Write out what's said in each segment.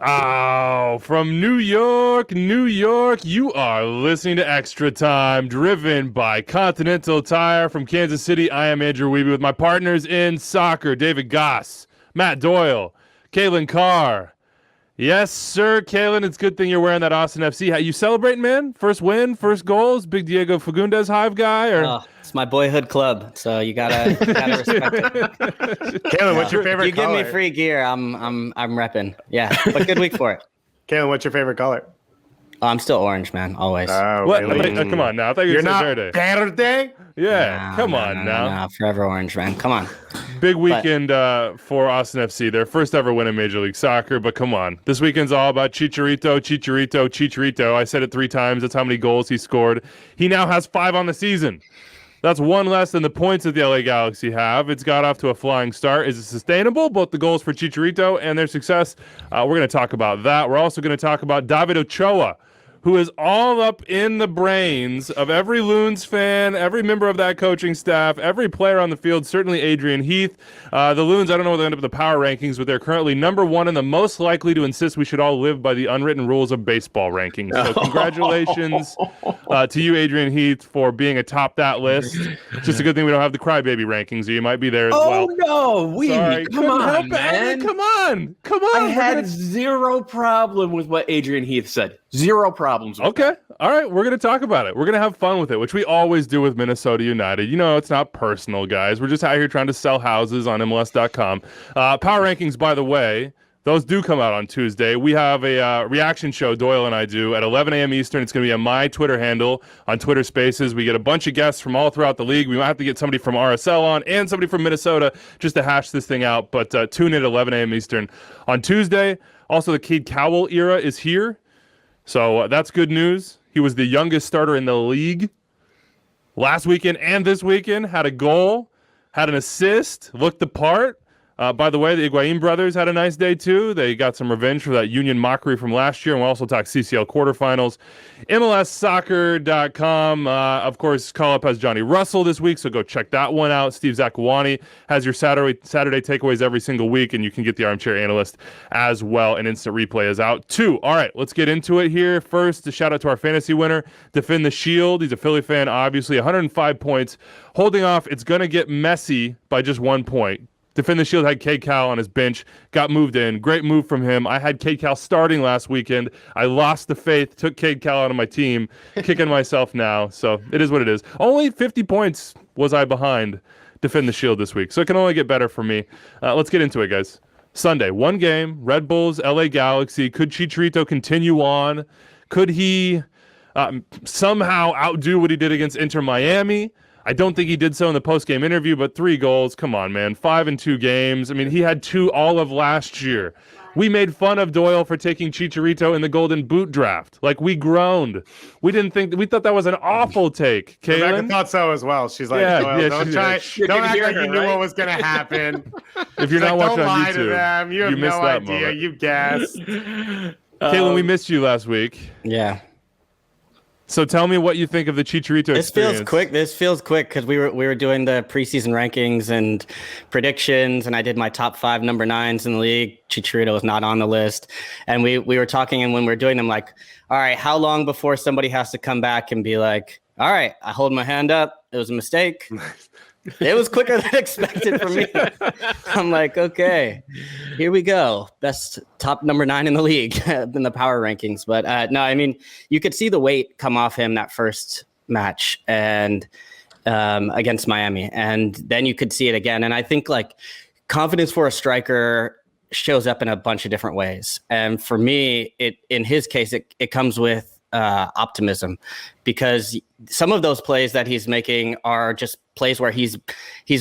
Oh, from New York, New York, you are listening to Extra Time, driven by Continental Tire from Kansas City. I am Andrew Wiebe with my partners in soccer, David Goss, Matt Doyle, Kalen Carr. Yes, sir, Kalen, it's a good thing you're wearing that Austin FC hat. You celebrating, man? First win, first goals, big Diego Fagundes Hive guy? Or? Oh, it's my boyhood club, so you gotta respect it. Kalen, what's your favorite You color? give me free gear, I'm repping. Yeah, but good week for it. Kalen, what's your favorite color? Oh, I'm still orange, man, always. What? Really? Come on now. I thought you were You're saying not Verde. Yeah, No, come on now. No, forever orange, man. Come on. Big weekend for Austin FC. Their first ever win in Major League Soccer, but come on. This weekend's all about Chicharito. I said it 3 times. That's how many goals he scored. He now has 5 on the season. That's 1 less than the points that the LA Galaxy have. It's got off to a flying start. Is it sustainable? Both the goals for Chicharito and their success. We're going to talk about that. We're also going to talk about David Ochoa, who is all up in the brains of every Loons fan, every member of that coaching staff, every player on the field, certainly Adrian Heath. The Loons, I don't know where they end up in the power rankings, but they're currently number 1 and the most likely to insist we should all live by the unwritten rules of baseball rankings. So congratulations to you, Adrian Heath, for being atop that list. It's just a good thing we don't have the crybaby rankings, or you might be there as well. Oh, no, Sorry. come on, man. Come on. I had zero problem with what Adrian Heath said. Zero problems with Okay. All right. We're going to talk about it. We're going to have fun with it, which we always do with Minnesota United. You know, it's not personal, guys. We're just out here trying to sell houses on MLS.com. Power rankings, by the way, those do come out on Tuesday. We have a reaction show, Doyle and I do, at 11 a.m. Eastern. It's going to be on my Twitter handle on Twitter Spaces. We get a bunch of guests from all throughout the league. We might have to get somebody from RSL on and somebody from Minnesota just to hash this thing out. But tune in at 11 a.m. Eastern on Tuesday. Also, the Cade Cowell era is here. So that's good news. He was the youngest starter in the league last weekend and this weekend. Had a goal, had an assist, looked the part. By the way, the Higuain brothers had a nice day too. They got some revenge for that Union mockery from last year. And we'll also talk CCL quarterfinals. MLSsoccer.com. Of course, Call Up has Johnny Russell this week, so go check that one out. Steve Zakuani has your Saturday takeaways every single week, and you can get the Armchair Analyst as well. An instant replay is out too. All right, let's get into it here. First, a shout out to our fantasy winner, Defend the Shield. He's a Philly fan, obviously. 105 points. Holding off, it's going to get messy by just 1 point. Defend the Shield had Cade Cowell on his bench, got moved in. Great move from him. I had Cade Cowell starting last weekend. I lost the faith, took Cade Cowell out of my team, kicking myself now. So it is what it is. Only 50 points was I behind Defend the Shield this week. So it can only get better for me. Let's get into it, guys. Sunday, 1 game, Red Bulls, LA Galaxy. Could Chicharito continue on? Could he somehow outdo what he did against Inter Miami? I don't think he did so in the post-game interview, but 3 goals. Come on, man. 5 in 2 games. I mean, he had 2 all of last year. We made fun of Doyle for taking Chicharito in the Golden Boot draft. Like, we groaned. We thought that was an awful take. Kaylin? Rebecca thought so as well. She's like, don't act like you knew what was going to happen. If you're not watching don't on lie YouTube, to them. You have missed no that idea. moment. You guessed. Kaylin, we missed you last week. Yeah. So tell me what you think of the Chicharito experience. This feels quick because we were doing the preseason rankings and predictions, and I did my top 5 number 9s in the league. Chicharito was not on the list, and we were talking, and when we were doing them, like, all right, how long before somebody has to come back and be like, all right, I hold my hand up, it was a mistake. It was quicker than expected for me. I'm like, okay, here we go. Best top number 9 in the league in the power rankings. But no, I mean, you could see the weight come off him that first match and against Miami. And then you could see it again. And I think like confidence for a striker shows up in a bunch of different ways. And for me, in his case, it comes with optimism, because some of those plays that he's making are just plays where he's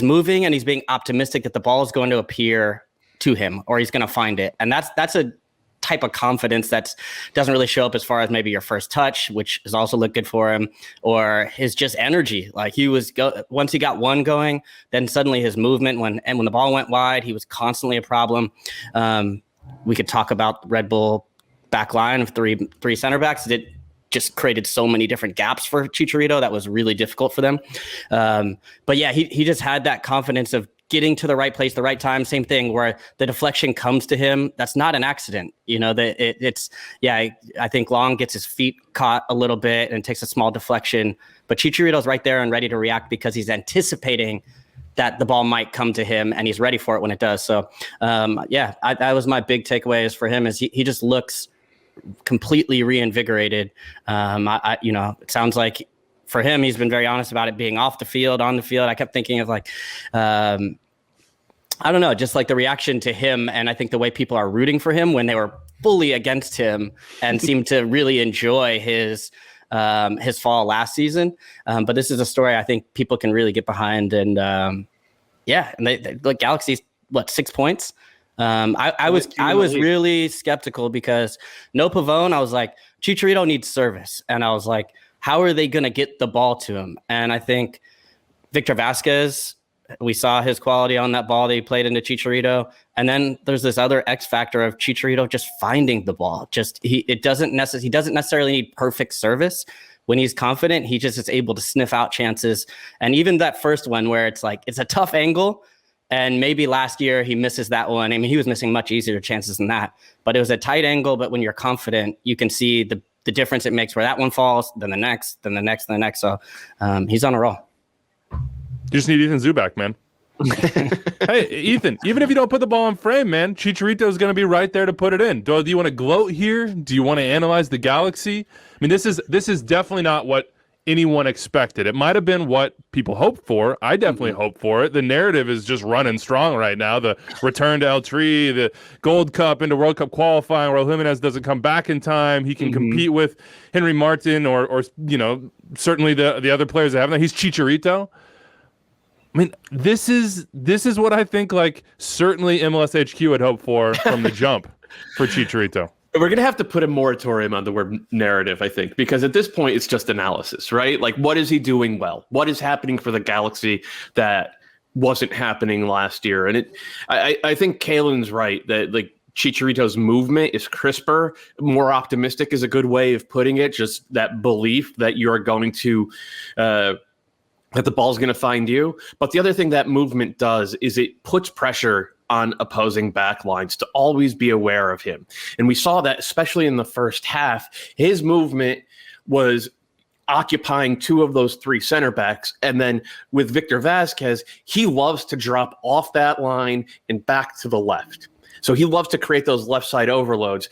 moving and he's being optimistic that the ball is going to appear to him or he's going to find it. And that's a type of confidence that doesn't really show up as far as maybe your first touch, which has also looked good for him, or his just energy. Like he was once he got one going, then suddenly his movement when the ball went wide, he was constantly a problem. We could talk about Red Bull back line of three center backs. It just created so many different gaps for Chicharito that was really difficult for them. But yeah, he just had that confidence of getting to the right place, the right time. Same thing where the deflection comes to him. That's not an accident. I think Long gets his feet caught a little bit and takes a small deflection, but Chicharito's right there and ready to react because he's anticipating that the ball might come to him and he's ready for it when it does. So that was my big takeaways for him is he just looks completely reinvigorated. It sounds like for him, he's been very honest about it being off the field, on the field. I kept thinking of I don't know, just like the reaction to him. And I think the way people are rooting for him when they were fully against him and seemed to really enjoy his fall last season. But this is a story I think people can really get behind. And and they like Galaxy's 6 points. I was really skeptical because no Pavone. I was like, Chicharito needs service. And I was like, how are they going to get the ball to him? And I think Victor Vasquez, we saw his quality on that ball that he played into Chicharito. And then there's this other X factor of Chicharito just finding the ball. He doesn't necessarily need perfect service. When he's confident, he just is able to sniff out chances. And even that first one where it's like, it's a tough angle. And maybe last year he misses that one. I mean, he was missing much easier chances than that, but it was a tight angle. But when you're confident, you can see the difference it makes where that one falls, then the next, then the next, then the next. So he's on a roll. You just need Ethan Zubak, man. Hey, Ethan, even if you don't put the ball in frame, man, Chicharito is going to be right there to put it in. Do you want to gloat here? Do you want to analyze the Galaxy? I mean, this is definitely not what anyone expected. It might have been what people hoped for. I definitely hoped for it. The narrative is just running strong right now. The return to El Tri, the Gold Cup into World Cup qualifying, where Jimenez doesn't come back in time. He can compete with Henry Martin or certainly the other players that have that. He's Chicharito. I mean, this is what I think certainly MLS HQ had hoped for from the jump for Chicharito. We're going to have to put a moratorium on the word narrative, I think, because at this point, it's just analysis, right? Like, what is he doing well? What is happening for the Galaxy that wasn't happening last year? And I think Kalen's right that, Chicharito's movement is crisper. More optimistic is a good way of putting it. Just that belief that you're going to that the ball's going to find you. But the other thing that movement does is it puts pressure on opposing backlines to always be aware of him. And we saw that especially in the first half. His movement was occupying two of those three center backs. And then with Victor Vasquez, he loves to drop off that line and back to the left. So he loves to create those left side overloads.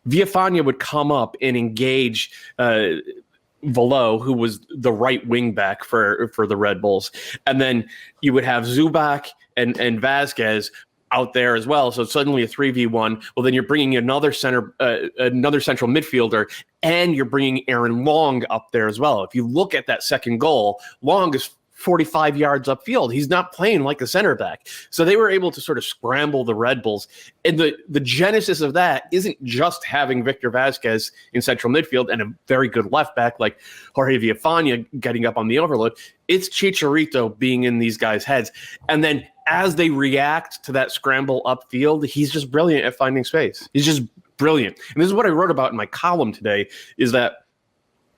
Villafana would come up and engage Velo, who was the right wing back for the Red Bulls. And then you would have Zubak and Vasquez out there as well. So suddenly a 3v1. Well, then you're bringing another central midfielder, and you're bringing Aaron Long up there as well. If you look at that second goal, Long is 45 yards upfield. He's not playing like a center back. So they were able to sort of scramble the Red Bulls. And the genesis of that isn't just having Victor Vasquez in central midfield and a very good left back like Jorge Villafana getting up on the overload. It's Chicharito being in these guys' heads. And then as they react to that scramble upfield, he's just brilliant at finding space. He's just brilliant. And this is what I wrote about in my column today, is that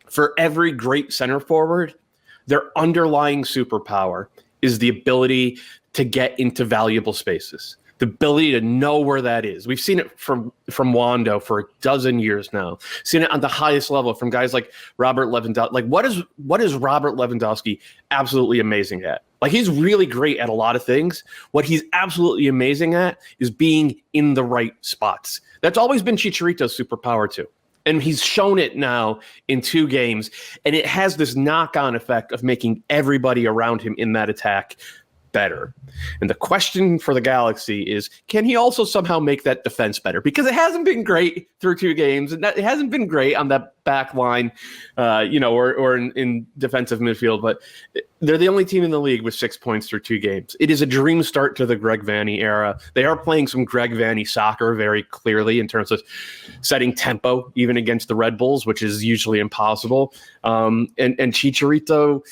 for every great center forward, their underlying superpower is the ability to get into valuable spaces, the ability to know where that is. We've seen it from Wando for a dozen years now. Seen it on the highest level from guys like Robert Lewandowski. Like, what is Robert Lewandowski absolutely amazing at? Like, he's really great at a lot of things. What he's absolutely amazing at is being in the right spots. That's always been Chicharito's superpower too. And he's shown it now in 2 games, and it has this knock-on effect of making everybody around him in that attack better. And the question for the Galaxy is, can he also somehow make that defense better? Because it hasn't been great through 2 games, and it hasn't been great on that back line, or in defensive midfield. But they're the only team in the league with 6 points through 2 games. It is a dream start to the Greg Vanney era. They are playing some Greg Vanney soccer very clearly in terms of setting tempo, even against the Red Bulls, which is usually impossible. And Chicharito,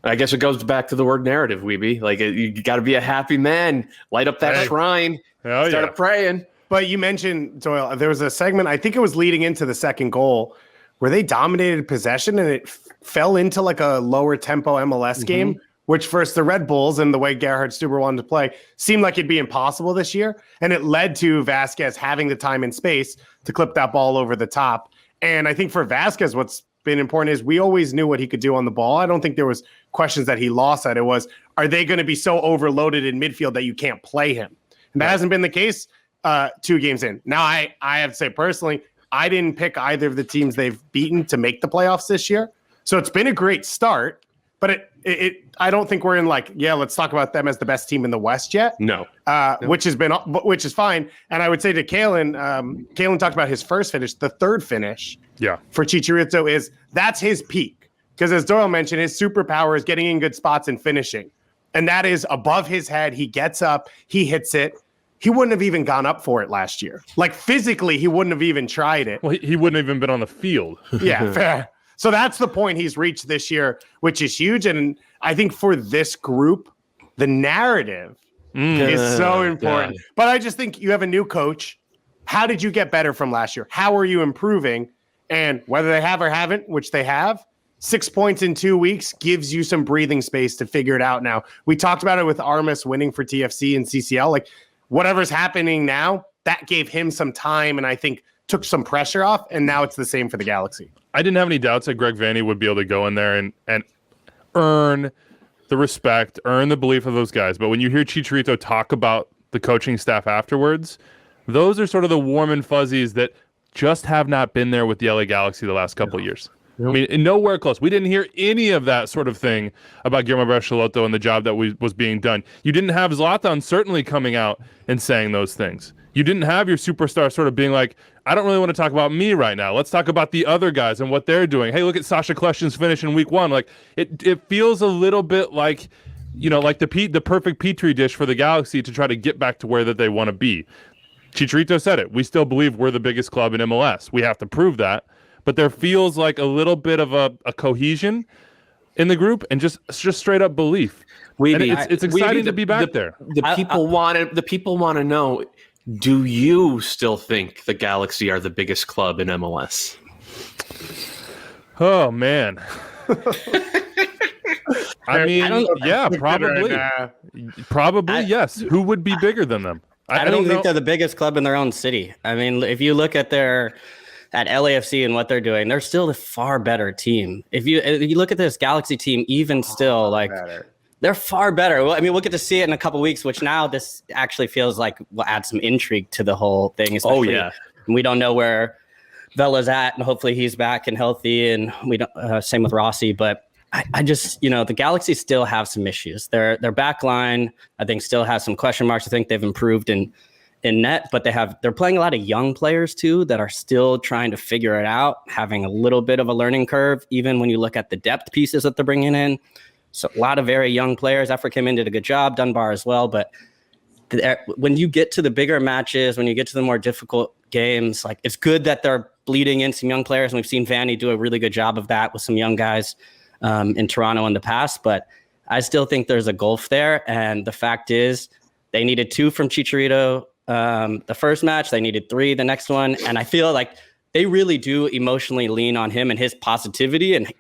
I guess it goes back to the word narrative, Weeby. Like, you got to be a happy man, light up that shrine, start praying. But you mentioned, Doyle, there was a segment, I think it was leading into the second goal, where they dominated possession and it fell into like a lower tempo MLS game which versus the Red Bulls and the way Gerhard Stuber wanted to play seemed like it'd be impossible this year. And it led to Vasquez having the time and space to clip that ball over the top. And I think for Vasquez, what's been important is we always knew what he could do on the ball. I don't think there was questions that he lost at. It was, are they going to be so overloaded in midfield that you can't play him? And that hasn't been the case 2 games in. Now, I have to say personally, I didn't pick either of the teams they've beaten to make the playoffs this year. So it's been a great start, but I don't think we're in let's talk about them as the best team in the West yet. No. Which is fine. And I would say to Kalen, Kalen talked about his first finish, the third finish. Yeah. For Chicharito that's his peak. Because as Doyle mentioned, his superpower is getting in good spots and finishing. And that is above his head. He gets up, he hits it. He wouldn't have even gone up for it last year. Physically, he wouldn't have even tried it. Well, he wouldn't have even been on the field. Yeah, fair. So that's the point he's reached this year, which is huge. And I think for this group, the narrative is so important. But I just think you have a new coach. How did you get better from last year? How are you improving? And whether they have or haven't, which they have, 6 points in 2 weeks gives you some breathing space to figure it out now. We talked about it with Armas winning for TFC and CCL. Whatever's happening now, that gave him some time and I think took some pressure off. And now it's the same for the Galaxy. I didn't have any doubts that Greg Vanney would be able to go in there and earn the respect, earn the belief of those guys. But when you hear Chicharito talk about the coaching staff afterwards, those are sort of the warm and fuzzies that just have not been there with the LA Galaxy the last couple of years. I mean, nowhere close. We didn't hear any of that sort of thing about Guillermo Barcelotto and the job that was being done. You didn't have Zlatan certainly coming out and saying those things. You didn't have your superstar sort of being like, I don't really want to talk about me right now. Let's talk about the other guys and what they're doing. Hey, look at Sasha Kleshten's finish in week 1. It feels a little bit like, the perfect petri dish for the Galaxy to try to get back to where that they want to be. Chicharito said it. We still believe we're the biggest club in MLS. We have to prove that. But there feels like a little bit of a cohesion in the group and just straight up belief. It's exciting to be back there. The people want to know, do you still think the Galaxy are the biggest club in MLS? Oh, man. I mean, yeah, probably. Probably, yes. Who would be bigger than them? I don't think they're the biggest club in their own city. I mean, if you look at at LAFC and what they're doing, they're still a far better team. If you look at this Galaxy team, even still, they're far better. Well, I mean, we'll get to see it in a couple of weeks, which now this actually feels like will add some intrigue to the whole thing. We don't know where Vela's at, and hopefully he's back and healthy. And we don't. Same with Rossi, but I just, the Galaxy still have some issues. Their back line, I think, still has some question marks. I think they've improved in net, but they're playing a lot of young players too that are still trying to figure it out, having a little bit of a learning curve, even when you look at the depth pieces that they're bringing in. So a lot of very young players. Efra came in, did a good job, Dunbar as well. But when you get to the bigger matches, when you get to the more difficult games, it's good that they're bleeding in some young players. And we've seen Vanney do a really good job of that with some young guys in Toronto in the past. But I still think there's a gulf there. And the fact is they needed 2 from Chicharito the first match. They needed 3 the next one. And I feel like they really do emotionally lean on him and his positivity. And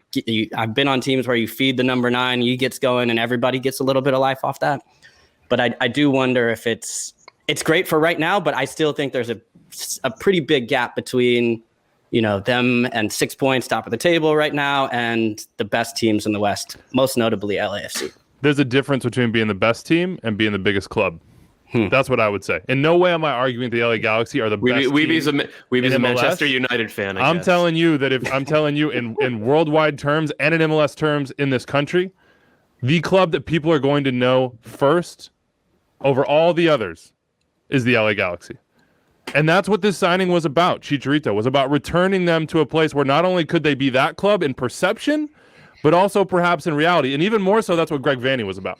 I've been on teams where you feed the number 9, he gets going, and everybody gets a little bit of life off that. But I do wonder if it's great for right now, but I still think there's a pretty big gap between, them and 6 points top of the table right now and the best teams in the West, most notably LAFC. There's a difference between being the best team and being the biggest club. That's what I would say. In no way am I arguing the LA Galaxy are the best. Weeby's a Manchester United fan. I'm telling you that in worldwide terms and in MLS terms in this country, the club that people are going to know first over all the others is the LA Galaxy. And that's what this signing was about. Chicharito was about returning them to a place where not only could they be that club in perception, but also perhaps in reality. And even more so, that's what Greg Vanney was about.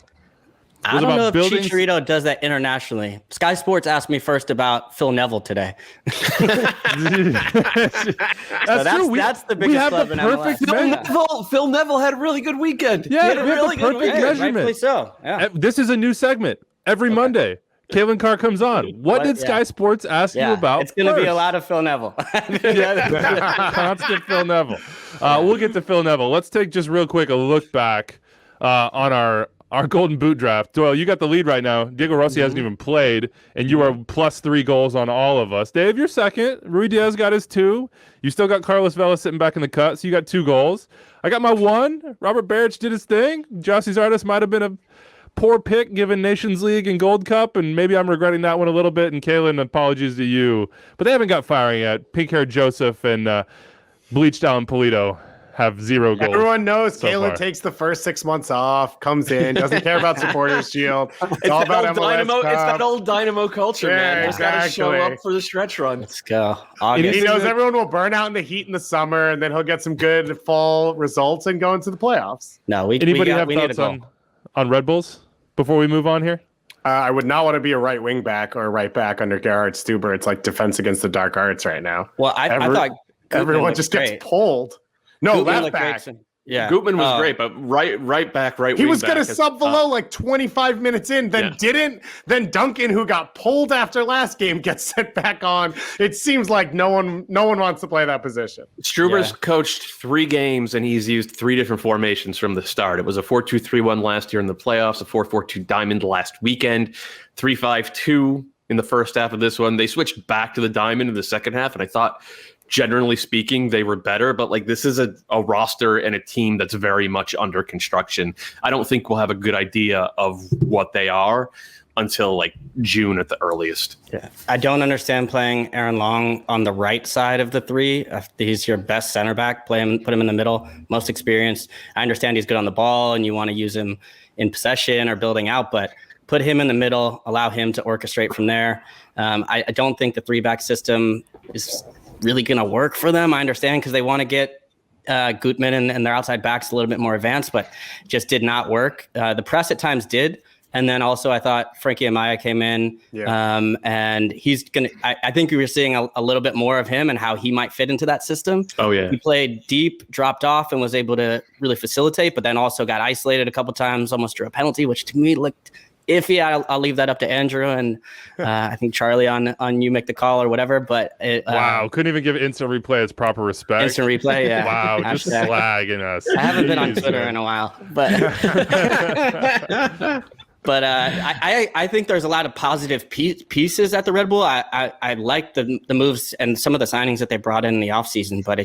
I don't know if Chicharito does that internationally. Sky Sports asked me first about Phil Neville today. That's true. That's the biggest club in MLS. Phil Neville had a really good weekend. Yeah, we have the perfect measurement. Rightfully so. Yeah. This is a new segment every Monday. Kalen Carr comes on. What did Sky Sports ask you about? It's going to be a lot of Phil Neville. Constant Phil Neville. We'll get to Phil Neville. Let's take just real quick a look back on our our Golden Boot draft. Doyle, you got the lead right now. Diego Rossi hasn't even played, and you are +3 goals on all of us. Dave, you're second. Rui Diaz got his 2. You still got Carlos Vela sitting back in the cut, so you got 2 goals. I got my 1. Robert Barrich did his thing. Josh Artist might have been a poor pick given Nations League and Gold Cup, and maybe I'm regretting that one a little bit. And Kaylin, apologies to you. But they haven't got firing yet. Pink-haired Joseph and bleached Alan Polito have 0 goals. Everyone knows so Kalen far. takes the first 6 months off, comes in, doesn't care about Supporters Shield. It's all about MLS Dynamo. Cup. It's that old Dynamo culture, Yeah, man. Just got to show exactly. up for the stretch run. Let's go. And August. he knows everyone will burn out in the heat in the summer, and then he'll get some good fall results and go into the playoffs. No, we Anybody we have need a thoughts goal. on Red Bulls before we move on here? I would not want to be a right wing back or a right back under Gerhard Stuber. It's like defense against the dark arts right now. Well, I thought Everyone looked just great. gets pulled. No, Gutman left looked back. great. Yeah, Gutman was great, but right back, right He wing was back going to is sub below tough. like 25 minutes in, then didn't. Then Duncan, who got pulled after last game, gets sent back on. It seems like no one wants to play that position. Struber's coached 3 games, and he's used 3 different formations from the start. It was a 4-2-3-1 last year in the playoffs, a 4-4-2 diamond last weekend, 3-5-2 in the first half of this one. They switched back to the diamond in the second half, and I thought, generally speaking, they were better, but like this is a roster and a team that's very much under construction. I don't think we'll have a good idea of what they are until like June at the earliest. Yeah, I don't understand playing Aaron Long on the right side of the 3. He's your best center back. Put him in the middle, most experienced. I understand he's good on the ball, and you want to use him in possession or building out, but put him in the middle, allow him to orchestrate from there. I don't think the 3-back system is really going to work for them. I understand because they want to get Gutman and their outside backs a little bit more advanced, but just did not work. The press at times did. And then also I thought Frankie Amaya came in and he's going to, I think we were seeing a little bit more of him and how he might fit into that system. Oh yeah. He played deep, dropped off and was able to really facilitate, but then also got isolated a couple times, almost drew a penalty, which to me looked iffy. I'll leave that up to Andrew and I think Charlie on You Make the Call or whatever. But Wow, couldn't even give instant replay its proper respect. Instant replay, yeah. Wow, just slagging us. I haven't been on Jeez, Twitter man. in a while, but I think there's a lot of positive pieces at the Red Bull. I like the moves and some of the signings that they brought in the offseason, but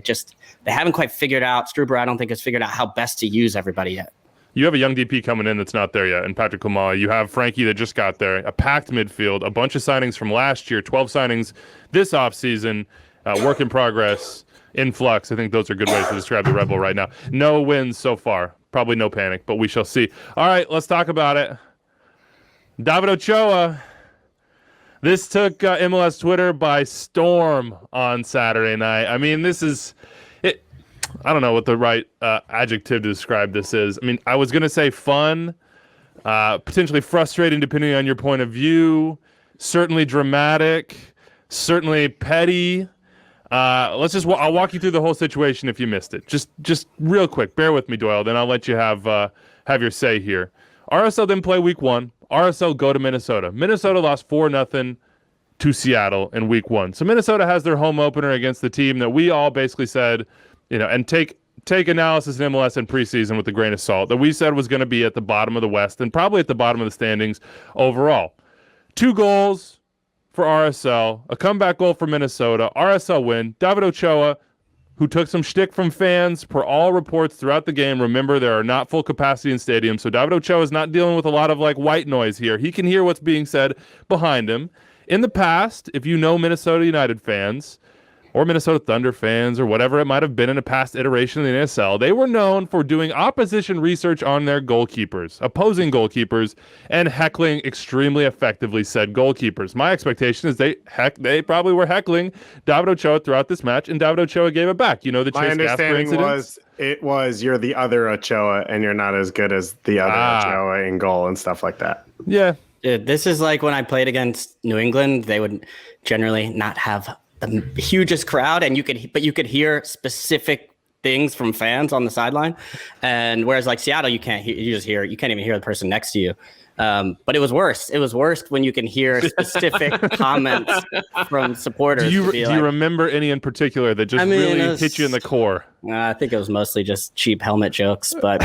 they haven't quite figured out. Struber, I don't think, has figured out how best to use everybody yet. You have a young DP coming in that's not there yet, and Patrick Lamala. You have Frankie that just got there, a packed midfield, a bunch of signings from last year, 12 signings this offseason, work in progress, in flux. I think those are good ways to describe the Red Bull right now. No wins so far. Probably no panic, but we shall see. All right, let's talk about it. David Ochoa. This took MLS Twitter by storm on Saturday night. I mean, this is... I don't know what the right adjective to describe this is. I mean, I was going to say fun, potentially frustrating depending on your point of view, certainly dramatic, certainly petty. I'll walk you through the whole situation if you missed it. Just real quick, bear with me, Doyle, then I'll let you have your say here. RSL didn't play week 1. RSL go to Minnesota. Minnesota lost 4-0 to Seattle in week 1. So Minnesota has their home opener against the team that we all basically said, and take analysis in MLS in preseason with a grain of salt, that we said was going to be at the bottom of the West and probably at the bottom of the standings overall. 2 goals for RSL, a comeback goal for Minnesota, RSL win. David Ochoa, who took some shtick from fans per all reports throughout the game. Remember, there are not full capacity in stadiums, so David Ochoa is not dealing with a lot of white noise here. He can hear what's being said behind him. In the past, if you know Minnesota United fans, or Minnesota Thunder fans, or whatever it might have been in a past iteration of the NSL, they were known for doing opposition research on their goalkeepers, opposing goalkeepers, and heckling extremely effectively said goalkeepers. My expectation is they probably were heckling David Ochoa throughout this match, and David Ochoa gave it back. You know the Chase Gasper incident? It was you're the other Ochoa, and you're not as good as the other Ochoa in goal and stuff like that. Yeah. Dude, this is like when I played against New England. They would generally not have the hugest crowd, and you could hear specific things from fans on the sideline. And whereas like Seattle, you can't hear, you can't even hear the person next to you. But it was worse. It was worse when you can hear specific comments from supporters. Do you remember any in particular that just really hit you in the core? I think it was mostly just cheap helmet jokes, but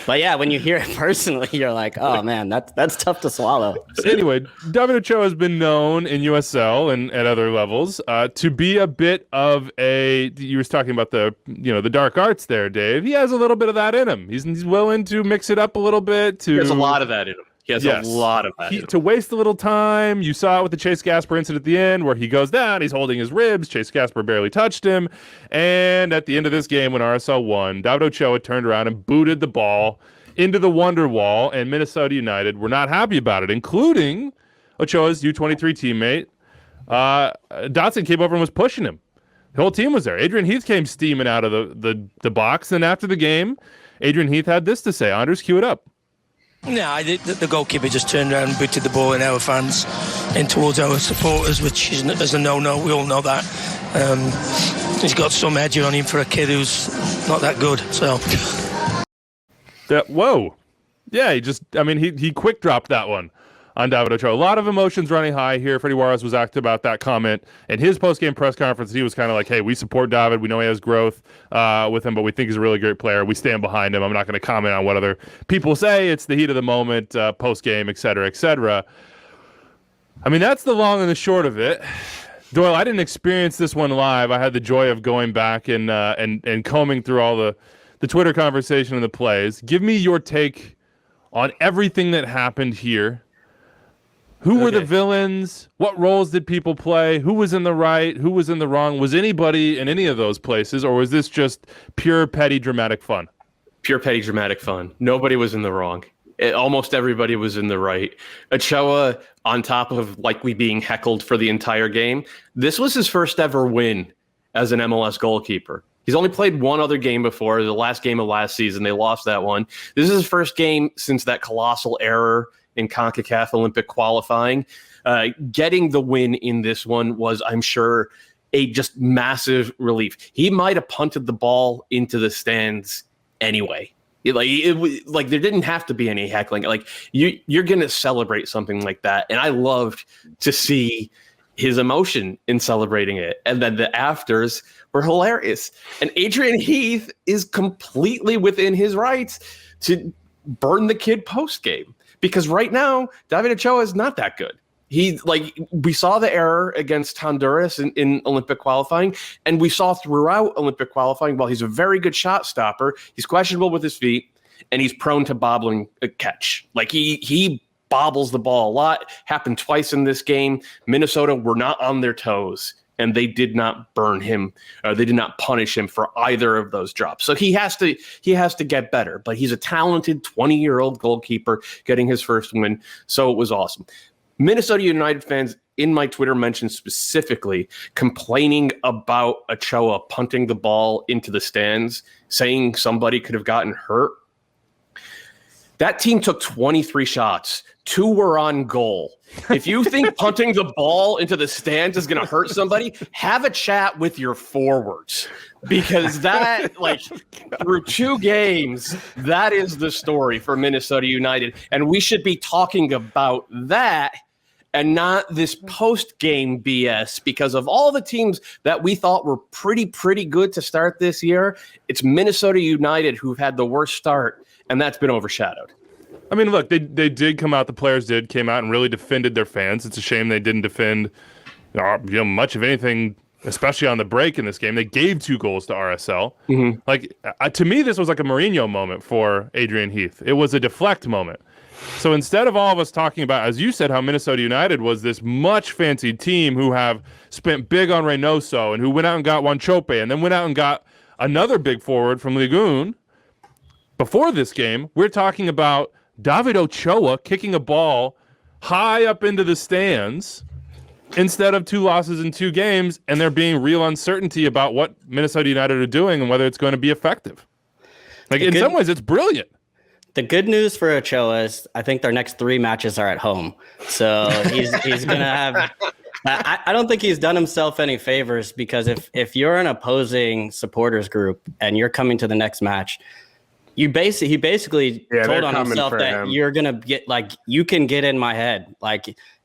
but yeah, when you hear it personally, you're like, oh man, that's tough to swallow. So anyway, David Ochoa has been known in USL and at other levels to be a bit of a. You were talking about the dark arts there, Dave. He has a little bit of that in him. He's willing to mix it up a little bit. There's a lot of that in him. He has a lot of that. To waste a little time. You saw it with the Chase Gasper incident at the end where he goes down, he's holding his ribs. Chase Gasper barely touched him. And at the end of this game, when RSL won, David Ochoa turned around and booted the ball into the wonder wall, and Minnesota United were not happy about it, including Ochoa's U23 teammate. Dotson came over and was pushing him. The whole team was there. Adrian Heath came steaming out of the box. And after the game, Adrian Heath had this to say. Anders, cue it up. No, the goalkeeper just turned around and booted the ball in our fans and towards our supporters, which is a no-no. We all know that. He's got some edge on him for a kid who's not that good. So, whoa, yeah, he quick dropped that one on David Ochoa. A lot of emotions running high here. Freddie Juarez was asked about that comment in his post-game press conference. He was kind of like, hey, we support David. We know he has growth with him, but we think he's a really great player. We stand behind him. I'm not going to comment on what other people say. It's the heat of the moment, post-game, et cetera, et cetera. I mean, that's the long and the short of it. Doyle, I didn't experience this one live. I had the joy of going back and combing through all the Twitter conversation and the plays. Give me your take on everything that happened here. Who were the villains? What roles did people play? Who was in the right? Who was in the wrong? Was anybody in any of those places, or was this just pure, petty, dramatic fun? Pure, petty, dramatic fun. Nobody was in the wrong. Almost everybody was in the right. Ochoa, on top of likely being heckled for the entire game, this was his first ever win as an MLS goalkeeper. He's only played one other game before, the last game of last season. They lost that one. This is his first game since that colossal error in CONCACAF Olympic qualifying. Getting the win in this one was, I'm sure, a just massive relief. He might have punted the ball into the stands anyway. Like there didn't have to be any heckling. Like you're going to celebrate something like that. And I loved to see his emotion in celebrating it. And then the afters were hilarious. And Adrian Heath is completely within his rights to burn the kid post-game. Because right now, David Ochoa is not that good. We saw the error against Honduras in Olympic qualifying, and we saw throughout Olympic qualifying, while he's a very good shot stopper, he's questionable with his feet, and he's prone to bobbling a catch. Like he bobbles the ball a lot. Happened twice in this game. Minnesota were not on their toes, and they did not burn him. They did not punish him for either of those drops. So he has to get better. But he's a talented 20-year-old goalkeeper getting his first win. So it was awesome. Minnesota United fans in my Twitter mentioned specifically complaining about Ochoa punting the ball into the stands, saying somebody could have gotten hurt. That team took 23 shots. 2 were on goal. If you think punting the ball into the stands is going to hurt somebody, have a chat with your forwards. Because that, through 2 games, that is the story for Minnesota United. And we should be talking about that and not this post-game BS, because of all the teams that we thought were pretty good to start this year, it's Minnesota United who've had the worst start, and that's been overshadowed. I mean, look, they did come out, the players came out and really defended their fans. It's a shame they didn't defend much of anything, especially on the break in this game. They gave 2 goals to RSL. Mm-hmm. To me, this was like a Mourinho moment for Adrian Heath. It was a deflect moment. So instead of all of us talking about, as you said, how Minnesota United was this much fancied team who have spent big on Reynoso and who went out and got Wanchope and then went out and got another big forward from Ligoon, before this game, we're talking about David Ochoa kicking a ball high up into the stands instead of 2 losses in 2 games, and there being real uncertainty about what Minnesota United are doing and whether it's going to be effective. Some ways, it's brilliant. The good news for Ochoa is I think their next 3 matches are at home. So he's going to have – I don't think he's done himself any favors, because if you're an opposing supporters group and you're coming to the next match – he basically told on himself that you're gonna get you can get in my head,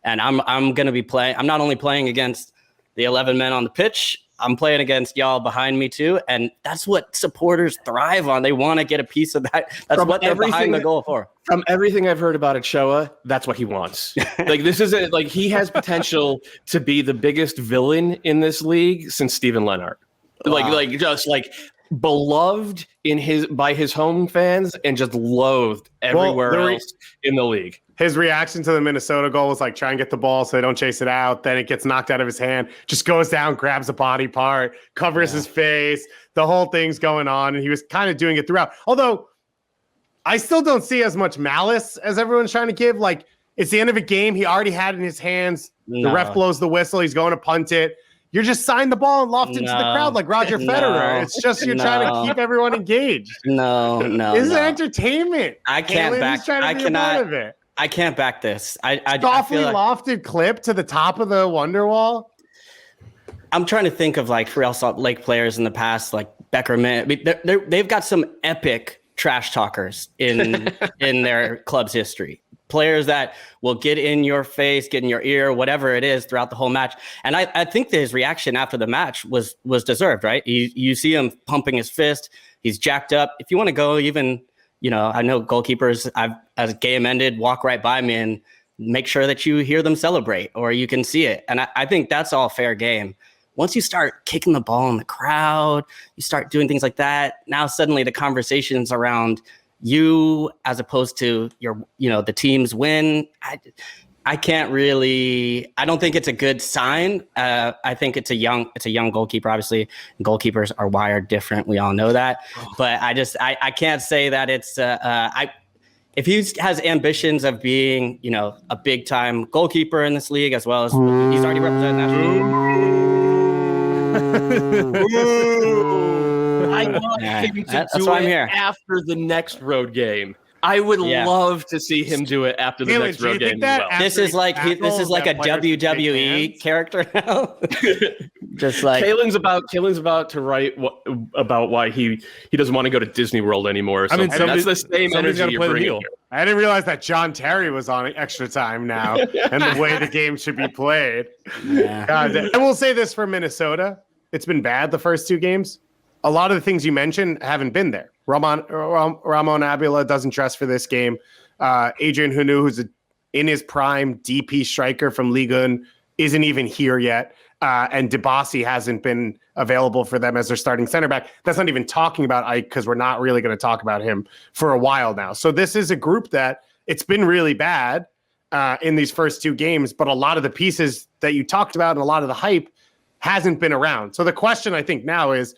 and I'm gonna be playing. I'm not only playing against the 11 men on the pitch. I'm playing against y'all behind me too. And that's what supporters thrive on. They want to get a piece of that. That's what they're behind the goal for. From everything I've heard about Ochoa, that's what he wants. Like, this is it. Like, he has potential to be the biggest villain in this league since Steven Lennart. Wow. Just beloved by his home fans and just loathed everywhere else in the league. His reaction to the Minnesota goal was like, try and get the ball so they don't chase it out. Then it gets knocked out of his hand, just goes down, grabs a body part, covers his face. The whole thing's going on. And he was kind of doing it throughout. Although I still don't see as much malice as everyone's trying to give. Like, it's the end of a game. He already had it in his hands. No. The ref blows the whistle. He's going to punt it. You're just signing the ball and loft into the crowd like Roger Federer. It's just you're trying to keep everyone engaged. No. This is entertainment. I can't back. I cannot. I can't back this. I softly lofted clip to the top of the Wonderwall. I'm trying to think of like Real Salt Lake players in the past, like Beckerman. I mean, they've got some epic trash talkers in their club's history. Players that will get in your face, get in your ear, whatever it is throughout the whole match. And I think that his reaction after the match was deserved, right? You see him pumping his fist. He's jacked up. If you want to go even, I know goalkeepers, as a game ended, walk right by me and make sure that you hear them celebrate or you can see it. And I think that's all fair game. Once you start kicking the ball in the crowd, you start doing things like that. Now suddenly the conversations around you as opposed to the team's win. I can't really. I don't think it's a good sign. I think it's a young goalkeeper. Obviously, goalkeepers are wired different. We all know that. But I can't say that it's. If he has ambitions of being a big time goalkeeper in this league, as well as he's already represented national. I want him to do it after the next road game. I would love to see him do it after the next road game. This is like a WWE character now. Just like Kalen's about to write about why he doesn't want to go to Disney World anymore. I mean, that's the same energy you're bringing here. I didn't realize that John Terry was on extra time now, and the way the game should be played. Yeah. God, I will say this for Minnesota: it's been bad the first two games. A lot of the things you mentioned haven't been there. Ramon Abila doesn't dress for this game. Adrian Heath, who's in his prime DP striker from Ligue 1, isn't even here yet. And Debasi hasn't been available for them as their starting center back. That's not even talking about Ike, because we're not really going to talk about him for a while now. So this is a group that it's been really bad in these first two games, but a lot of the pieces that you talked about and a lot of the hype hasn't been around. So the question I think now is,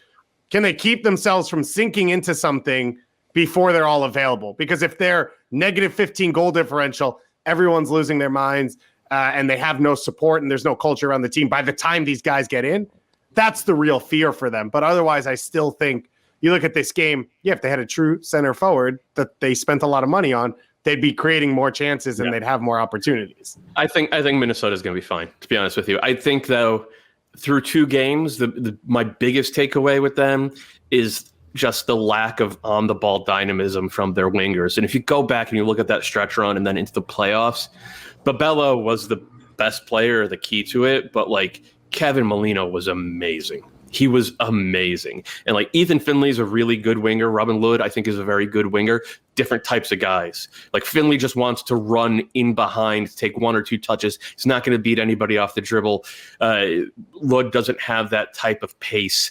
can they keep themselves from sinking into something before they're all available? Because if they're negative 15 goal differential, everyone's losing their minds and they have no support and there's no culture around the team. By the time these guys get in, that's the real fear for them. But otherwise, I still think you look at this game, if they had a true center forward that they spent a lot of money on, they'd be creating more chances and they'd have more opportunities. I think Minnesota's going to be fine, to be honest with you. I think, though, through two games, my biggest takeaway with them is just the lack of on-the-ball dynamism from their wingers. And if you go back and you look at that stretch run and then into the playoffs, Babello was the best player, the key to it, but Kevin Molino was amazing. He was amazing. And Ethan Finley's a really good winger. Robin Lod, I think, is a very good winger. Different types of guys. Finley just wants to run in behind, take one or two touches. He's not going to beat anybody off the dribble. Lod doesn't have that type of pace.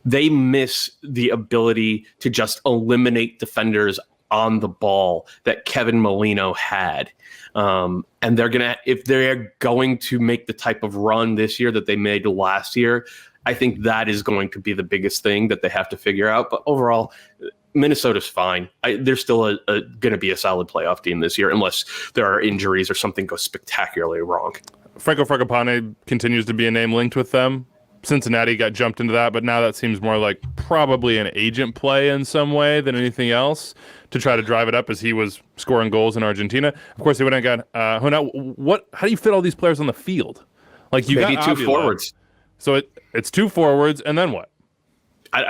They miss the ability to just eliminate defenders on the ball that Kevin Molino had. And if they're going to make the type of run this year that they made last year, I think that is going to be the biggest thing that they have to figure out. But overall, Minnesota's fine. They're still going to be a solid playoff team this year, unless there are injuries or something goes spectacularly wrong. Franco Fragapane continues to be a name linked with them. Cincinnati got jumped into that, but now that seems more like probably an agent play in some way than anything else to try to drive it up, as he was scoring goals in Argentina. Of course, they went and got how do you fit all these players on the field? You maybe got two Avila. Forwards. So it's two forwards, and then what?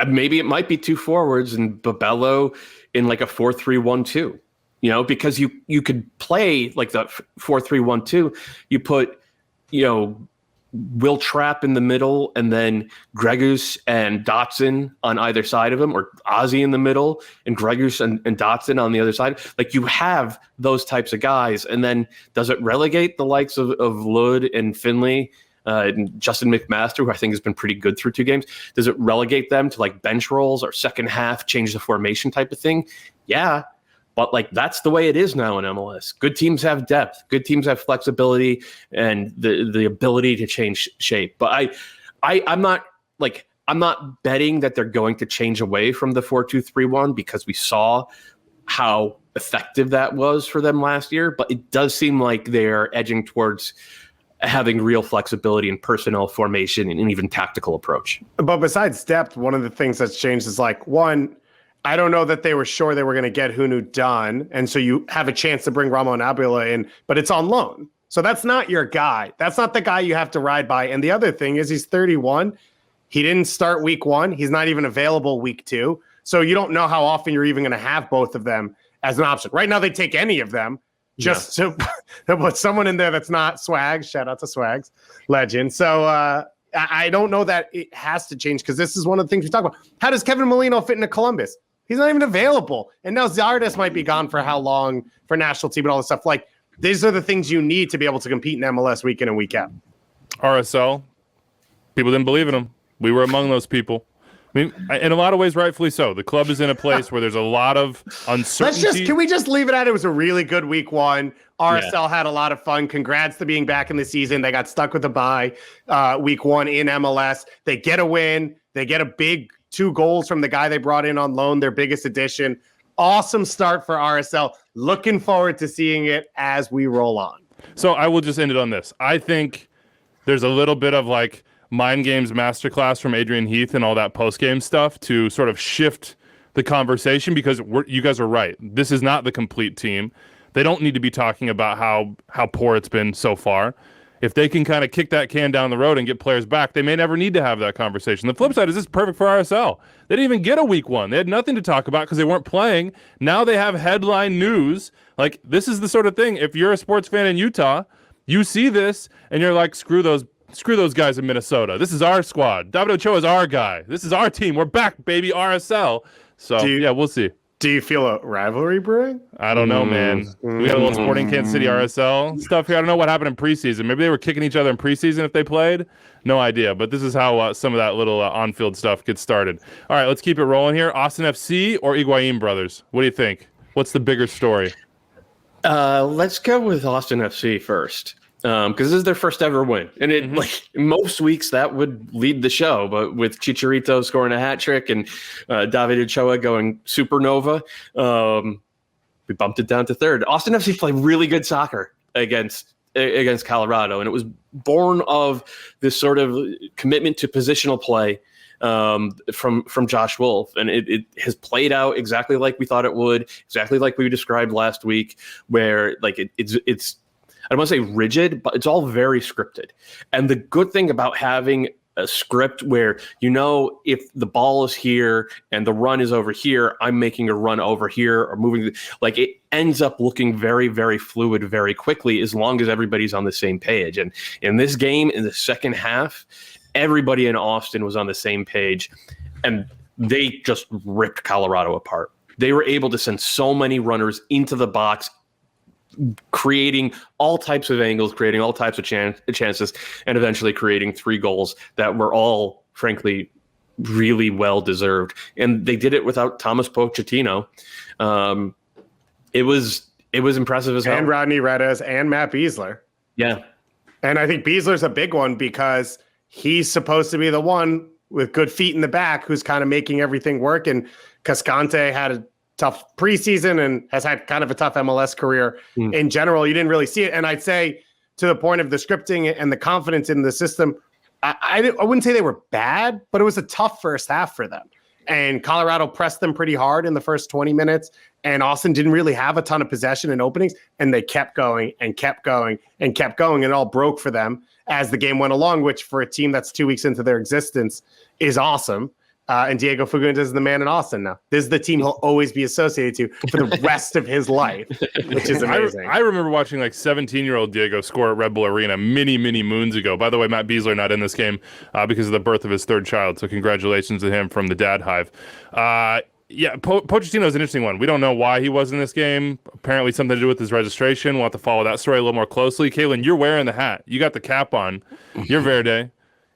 Maybe it might be two forwards and Babello in a 4-3-1-2. Because you could play the 4-3-1-2. You put Will Trapp in the middle, and then Gregus and Dotson on either side of him, or Ozzy in the middle and Gregus and Dotson on the other side. Like, you have those types of guys. And then does it relegate the likes of Lod and Finley, and Justin McMaster, who I think has been pretty good through 2 games? Does it relegate them to like bench roles or second half, change the formation type of thing? Yeah. But like, that's the way it is now in MLS. Good teams have depth. Good teams have flexibility and the ability to change shape. But I'm not betting that they're going to change away from the 4-2-3-1, because we saw how effective that was for them last year. But it does seem like they're edging towards having real flexibility in personnel formation and even tactical approach. But besides depth, one of the things that's changed is like, one, I don't know that they were sure they were going to get Hunu done. And so you have a chance to bring Ramon Abila in, but it's on loan. So that's not your guy. That's not the guy you have to ride by. And the other thing is, he's 31. He didn't start week 1. He's not even available week 2. So you don't know how often you're even going to have both of them as an option. Right now, they take any of them just to put someone in there that's not Swags. Shout out to Swags, legend. So I don't know that it has to change, because this is one of the things we talk about. How does Kevin Molino fit into Columbus? He's not even available. And now Zardes might be gone for how long for national team and all this stuff. Like, these are the things you need to be able to compete in MLS week in and week out. RSL, people didn't believe in him. We were among those people. I mean, in a lot of ways, rightfully so. The club is in a place where there's a lot of uncertainty. Can we just leave it at it was a really good week 1. RSL had a lot of fun. Congrats to being back in the season. They got stuck with a bye week 1 in MLS. They get a win. They get a big 2 goals from the guy they brought in on loan, their biggest addition. Awesome start for RSL. Looking forward to seeing it as we roll on. So I will just end it on this. I think there's a little bit of like mind games masterclass from Adrian Heath and all that post-game stuff to sort of shift the conversation, because you guys are right. This is not the complete team. They don't need to be talking about how poor it's been so far. If they can kind of kick that can down the road and get players back, they may never need to have that conversation. The flip side is this is perfect for RSL. They didn't even get a week 1. They had nothing to talk about because they weren't playing. Now they have headline news. Like, this is the sort of thing, if you're a sports fan in Utah, you see this and you're like, screw those guys in Minnesota. This is our squad. David Ochoa is our guy. This is our team. We're back, baby, RSL. So, we'll see. Do you feel a rivalry brewing? I don't know, man. We got a little Sporting Kansas City RSL stuff here. I don't know what happened in preseason. Maybe they were kicking each other in preseason if they played. No idea. But this is how some of that little on-field stuff gets started. All right, let's keep it rolling here. Austin FC or Higuain brothers? What do you think? What's the bigger story? Let's go with Austin FC first. Because this is their first ever win. And it like most weeks that would lead the show, but with Chicharito scoring a hat trick and David Ochoa going supernova, we bumped it down to third. Austin FC played really good soccer against Colorado, and it was born of this sort of commitment to positional play from Josh Wolf, and it has played out exactly like we thought it would, exactly like we described last week, where like it's I don't want to say rigid, but it's all very scripted. And the good thing about having a script where, you know, if the ball is here and the run is over here, I'm making a run over here or moving, like it ends up looking very, very fluid very quickly as long as everybody's on the same page. And in this game, in the second half, everybody in Austin was on the same page and they just ripped Colorado apart. They were able to send so many runners into the box, creating all types of angles, creating all types of chances, and eventually creating 3 goals that were all, frankly, really well deserved. And they did it without Thomas Pochettino. It was impressive as hell. And Rodney Redes and Matt Beasler. Yeah. And I think Beasler's a big one because he's supposed to be the one with good feet in the back who's kind of making everything work. And Cascante had a tough preseason and has had kind of a tough MLS career in general. You didn't really see it. And I'd say to the point of the scripting and the confidence in the system, I wouldn't say they were bad, but it was a tough first half for them. And Colorado pressed them pretty hard in the first 20 minutes. And Austin didn't really have a ton of possession and openings. And they kept going and kept going and kept going. And it all broke for them as the game went along, which for a team that's 2 weeks into their existence is awesome. And Diego Fagundes is the man in Austin now. This is the team he'll always be associated to for the rest of his life, which is amazing. I remember watching like 17-year-old Diego score at Red Bull Arena many moons ago. By the way, Matt Beasler not in this game because of the birth of his third child. So congratulations to him from the Dad Hive. Pochettino is an interesting one. We don't know why he was in this game. Apparently something to do with his registration. We'll have to follow that story a little more closely. Kalen, you're wearing the hat. You got the cap on. You're Verde.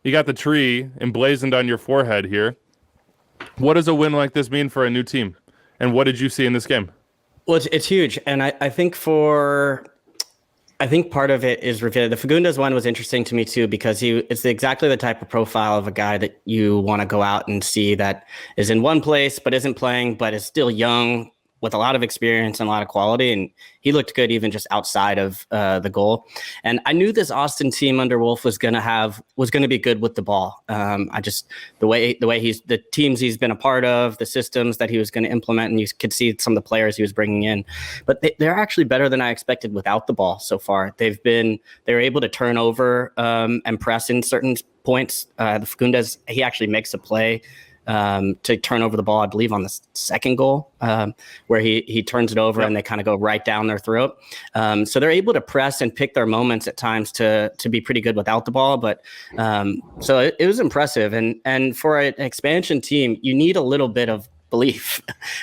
You got the tree emblazoned on your forehead here. What does a win like this mean for a new team? And what did you see in this game? Well, it's huge. And I think part of it is revealed. The Fagundes one was interesting to me too, because it's exactly the type of profile of a guy that you want to go out and see that is in one place, but isn't playing, but is still young with a lot of experience and a lot of quality. And he looked good even just outside of the goal. And I knew this Austin team under Wolf was going to be good with the ball. The teams he's been a part of, the systems that he was going to implement, and you could see some of the players he was bringing in. But they're actually better than I expected without the ball so far. They're able to turn over and press in certain points. The Fagundes, he actually makes a play to turn over the ball, I believe, on the second goal, where he turns it over and they kind of go right down their throat. So they're able to press and pick their moments at times to be pretty good without the ball. But so it was impressive. And for an expansion team, you need a little bit of belief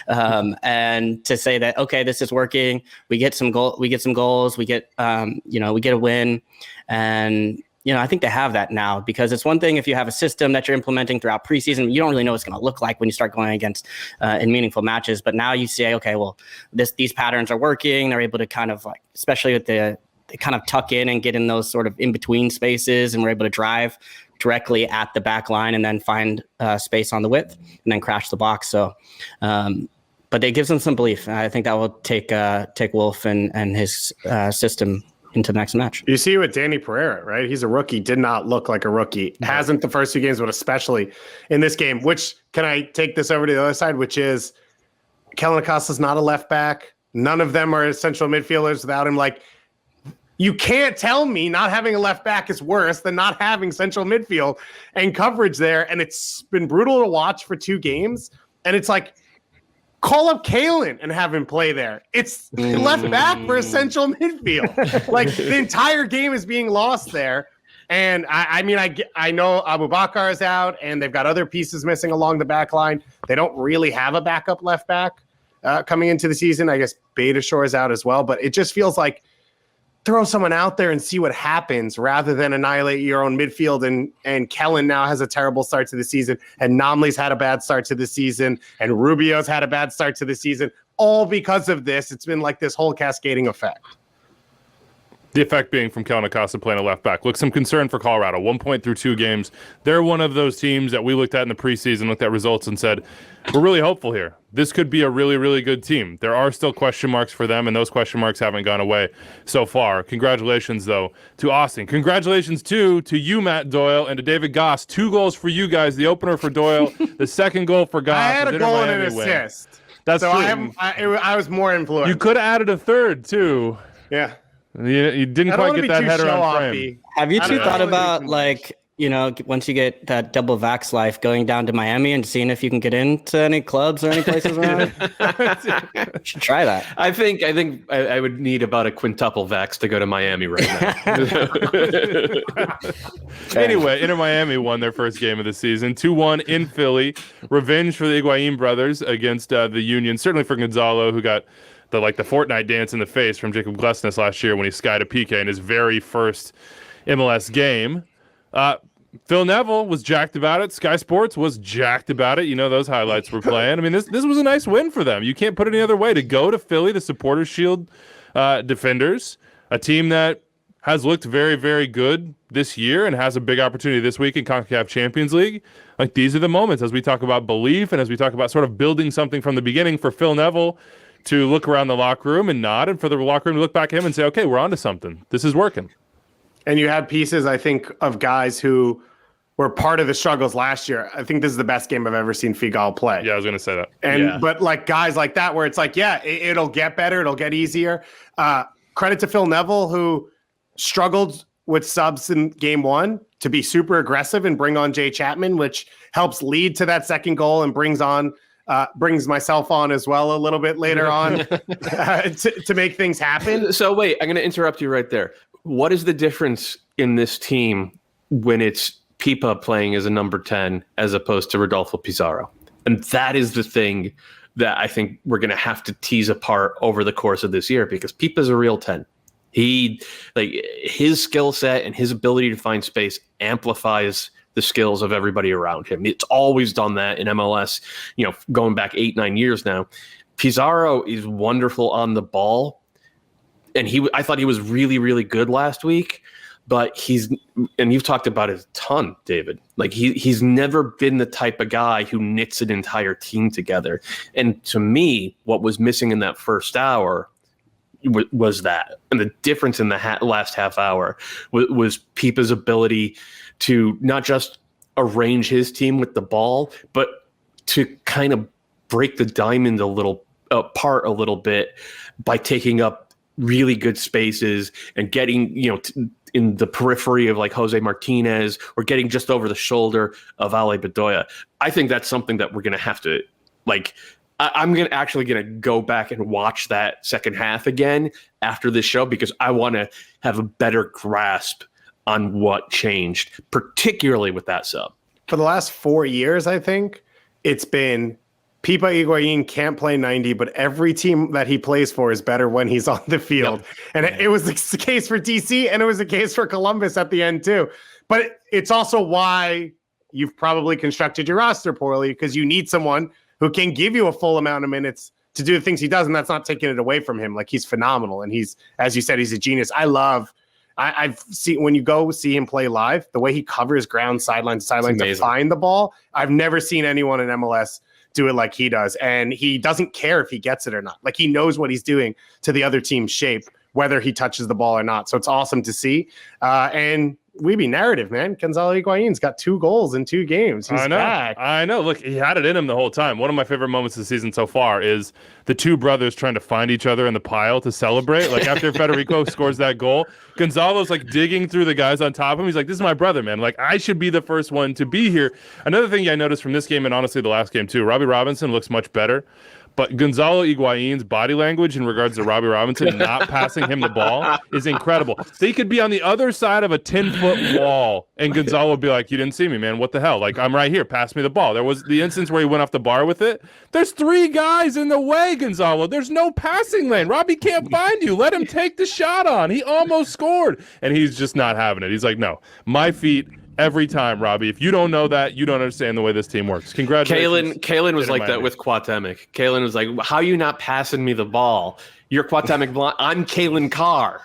and to say that, okay, this is working. We get some goals, we get a win. And I think they have that now, because it's one thing if you have a system that you're implementing throughout preseason, you don't really know what it's going to look like when you start going against in meaningful matches. But now you say, okay, well, these patterns are working. They're able to kind of like, especially with they kind of tuck in and get in those sort of in between spaces, and we're able to drive directly at the back line and then find space on the width and then crash the box. So, but it gives them some belief. I think that will take Wolf and his system into the next match. You see with Danny Pereira, right? He's a rookie, did not look like a rookie. Hasn't the first two games, but especially in this game, which, can I take this over to the other side, which is Kellen Acosta's not a left back. None of them are central midfielders without him. Like, you can't tell me not having a left back is worse than not having central midfield and coverage there. And it's been brutal to watch for two games. And it's like, call up Kalen and have him play there. It's left back for central midfield. Like, the entire game is being lost there. And I know Abubakar is out and they've got other pieces missing along the back line. They don't really have a backup left back coming into the season. I guess Betashore is out as well, but it just feels like throw someone out there and see what happens rather than annihilate your own midfield. And Kellen now has a terrible start to the season, and Nomley's had a bad start to the season, and Rubio's had a bad start to the season, all because of this. It's been like this whole cascading effect. The effect being from Kellen Acosta playing a left back. Look, some concern for Colorado. 1 point through 2 games. They're one of those teams that we looked at in the preseason, looked at results and said, we're really hopeful here. This could be a really, really good team. There are still question marks for them, and those question marks haven't gone away so far. Congratulations, though, to Austin. Congratulations, too, to you, Matt Doyle, and to David Goss. 2 goals for you guys. The opener for Doyle, the second goal for Goss. I had a goal and an assist. That's so true. I was more influenced. You could have added a third, too. Yeah. You didn't quite get that header on frame. Have you two thought about, like, once you get that double vax life, going down to Miami and seeing if you can get into any clubs or any places around? You should try that. I think I would need about a quintuple vax to go to Miami right now. Anyway, Inter Miami won their first game of the season, 2-1 in Philly. Revenge for the Higuain brothers against the Union. Certainly for Gonzalo, who got the Fortnite dance in the face from Jacob Glesnes last year when he skied a PK in his very first MLS game. Phil Neville was jacked about it. Sky Sports was jacked about it. Those highlights were playing. I mean, this was a nice win for them. You can't put it any other way. To go to Philly, the Supporters Shield defenders, a team that has looked very, very good this year and has a big opportunity this week in CONCACAF Champions League. Like, these are the moments as we talk about belief and as we talk about sort of building something from the beginning for Phil Neville to look around the locker room and nod, and for the locker room to look back at him and say, okay, we're onto something. This is working. And you had pieces, I think, of guys who were part of the struggles last year. I think this is the best game I've ever seen Figal play. Yeah, I was going to say that. But like guys like that, where it's like, yeah, it'll get better. It'll get easier. Credit to Phil Neville, who struggled with subs in game 1 to be super aggressive and bring on Jay Chapman, which helps lead to that second goal and brings myself on as well a little bit later on to make things happen. So wait, I'm going to interrupt you right there. What is the difference in this team when it's Pipa playing as a number 10 as opposed to Rodolfo Pizarro? And that is the thing that I think we're going to have to tease apart over the course of this year, because Pipa's a real 10. His skill set and his ability to find space amplifies the skills of everybody around him. It's always done that in MLS, going back 8-9 years now. Pizarro is wonderful on the ball, and I thought he was really, really good last week. But and you've talked about it a ton, David. Like he's never been the type of guy who knits an entire team together. And to me, what was missing in that first hour was that. And the difference in the last half hour was Pipa's ability to not just arrange his team with the ball, but to kind of break the diamond apart a little bit by taking up really good spaces and getting, in the periphery of like Jose Martinez, or getting just over the shoulder of Ale Bedoya. I think that's something that we're going to have to I'm going to go back and watch that second half again after this show, because I want to have a better grasp on what changed, particularly with that sub. For the last 4 years, I think it's been Pipa Higuain can't play 90, but every team that he plays for is better when he's on the field. Yep. And it was the case for DC, and it was the case for Columbus at the end too. But it's also why you've probably constructed your roster poorly, because you need someone who can give you a full amount of minutes to do the things he does, and that's not taking it away from him. Like, he's phenomenal, and he's, as you said, he's a genius. I've seen, when you go see him play live, the way he covers ground sideline to sideline to find the ball. I've never seen anyone in MLS do it like he does. And he doesn't care if he gets it or not. Like, he knows what he's doing to the other team's shape, whether he touches the ball or not. So it's awesome to see. And we be narrative, man. Gonzalo Higuain's got 2 goals in 2 games. He's back. I know. Look, he had it in him the whole time. One of my favorite moments of the season so far is the 2 brothers trying to find each other in the pile to celebrate. Like, after Federico scores that goal, Gonzalo's like digging through the guys on top of him. He's like, this is my brother, man. Like, I should be the first one to be here. Another thing I noticed from this game, and honestly the last game too, Robbie Robinson looks much better. But Gonzalo Higuain's body language in regards to Robbie Robinson not passing him the ball is incredible. So he could be on the other side of a 10-foot wall, and Gonzalo would be like, you didn't see me, man. What the hell? Like, I'm right here. Pass me the ball. There was the instance where he went off the bar with it. There's 3 guys in the way, Gonzalo. There's no passing lane. Robbie can't find you. Let him take the shot on. He almost scored. And he's just not having it. He's like, no, my feet every time, Robbie. If you don't know that, you don't understand the way this team works. Congratulations. Kalen was like that with Cuauhtemoc. Kalen was like, how you not passing me the ball? You're Cuauhtemoc Blanc. I'm Kalen Carr.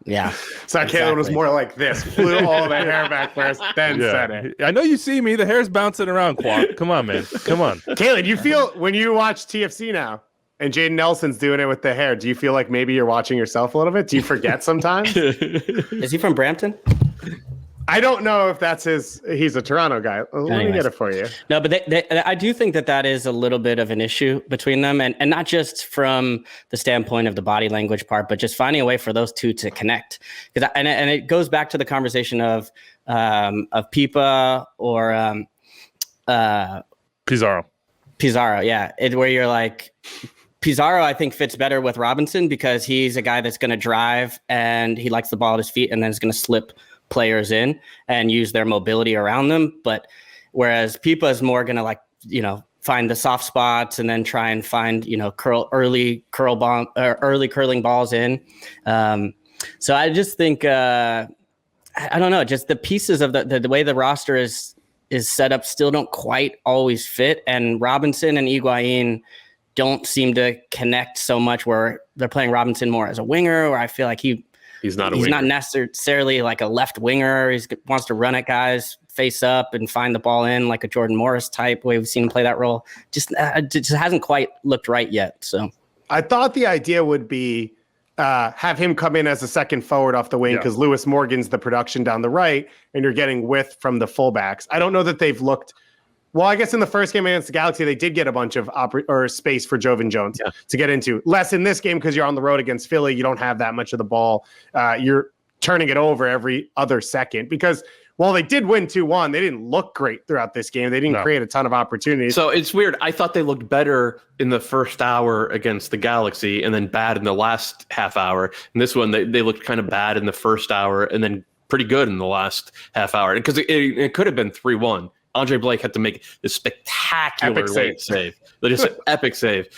Yeah. So exactly. Kalen was more like this. Flew all the hair back first, then said it. I know you see me. The hair's bouncing around, Quat. Come on, man. Come on. Kalen, you feel, when you watch TFC now, and Jaden Nelson's doing it with the hair, do you feel like maybe you're watching yourself a little bit? Do you forget sometimes? Is he from Brampton? I don't know if that's he's a Toronto guy. Let me get it for you. No, but I do think that is a little bit of an issue between them, and not just from the standpoint of the body language part, but just finding a way for those 2 to connect. And it goes back to the conversation of Pipa or Pizarro, yeah. Where you're like, Pizarro, I think, fits better with Robinson because he's a guy that's going to drive and he likes the ball at his feet, and then is going to slip players in and use their mobility around them. But whereas Pipa is more going to find the soft spots and then try and find, early curling balls in. So I just think, I don't know, just the pieces of the way the roster is set up still don't quite always fit. And Robinson and Higuain don't seem to connect so much, where they're playing Robinson more as a winger, or I feel like he's not necessarily like a left winger. He wants to run at guys face up and find the ball in, like a Jordan Morris type way we've seen him play that role. It just hasn't quite looked right yet. So I thought the idea would be have him come in as a second forward off the wing, because Lewis Morgan's the production down the right, and you're getting width from the fullbacks. I don't know that they've looked. Well, I guess in the first game against the Galaxy, they did get a bunch of space for Jovan Jones to get into. Less in this game because you're on the road against Philly. You don't have that much of the ball. You're turning it over every other second, because while they did win 2-1, they didn't look great throughout this game. They didn't create a ton of opportunities. So it's weird. I thought they looked better in the first hour against the Galaxy and then bad in the last half hour. And this one, they looked kind of bad in the first hour and then pretty good in the last half hour. Because it could have been 3-1. Andre Blake had to make this spectacular late save. Just epic save.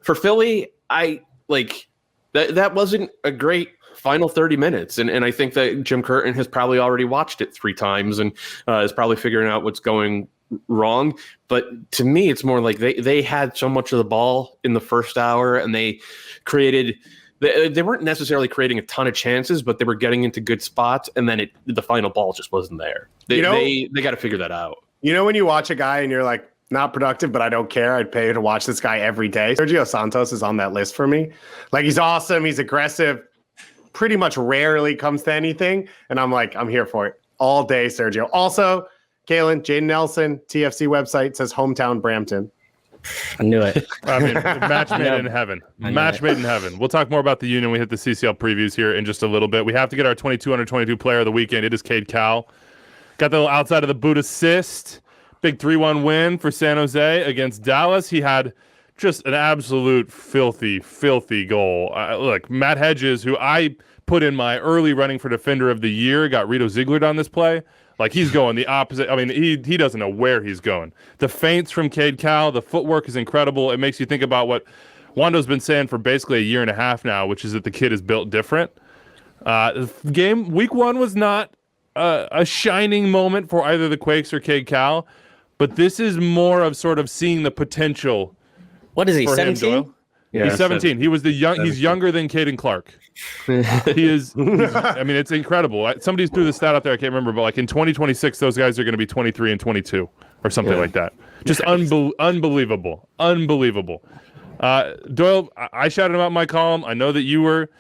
For Philly, that wasn't a great final 30 minutes. And I think that Jim Curtin has probably already watched it 3 times and is probably figuring out what's going wrong. But to me, it's more like they had so much of the ball in the first hour and they created – they weren't necessarily creating a ton of chances, but they were getting into good spots, and then the final ball just wasn't there. They got to figure that out. You know when you watch a guy and you're like, not productive, but I don't care. I'd pay to watch this guy every day. Sergio Santos is on that list for me. Like, he's awesome. He's aggressive. Pretty much rarely comes to anything. And I'm like, I'm here for it all day, Sergio. Also, Kalen, Jaden Nelson, TFC website says hometown Brampton. I knew it. I mean, match made in heaven. Match made in heaven. We'll talk more about the Union. We hit the CCL previews here in just a little bit. We have to get our 22 under 22 player of the weekend. It is Cade Cowell. Got the little outside of the boot assist. Big 3-1 win for San Jose against Dallas. He had just an absolute filthy, filthy goal. Look, Matt Hedges, who I put in my early running for Defender of the Year, got Rito Ziegler on this play. Like, he's going the opposite. I mean, he doesn't know where he's going. The feints from Cade Cowell, the footwork is incredible. It makes you think about what Wando's been saying for basically a year and a half now, which is that the kid is built different. Week 1 was not a shining moment for either the Quakes or Cade Cowell, but this is more of sort of seeing the potential. What is he, 17? Yeah, he's 17. He was he's younger than Caden Clark. He is. I mean, it's incredible. Somebody threw the stat out there. I can't remember, but like in 2026, those guys are going to be 23 and 22 or something like that. Just unbelievable. Doyle, I shouted him out in my column. I know that you were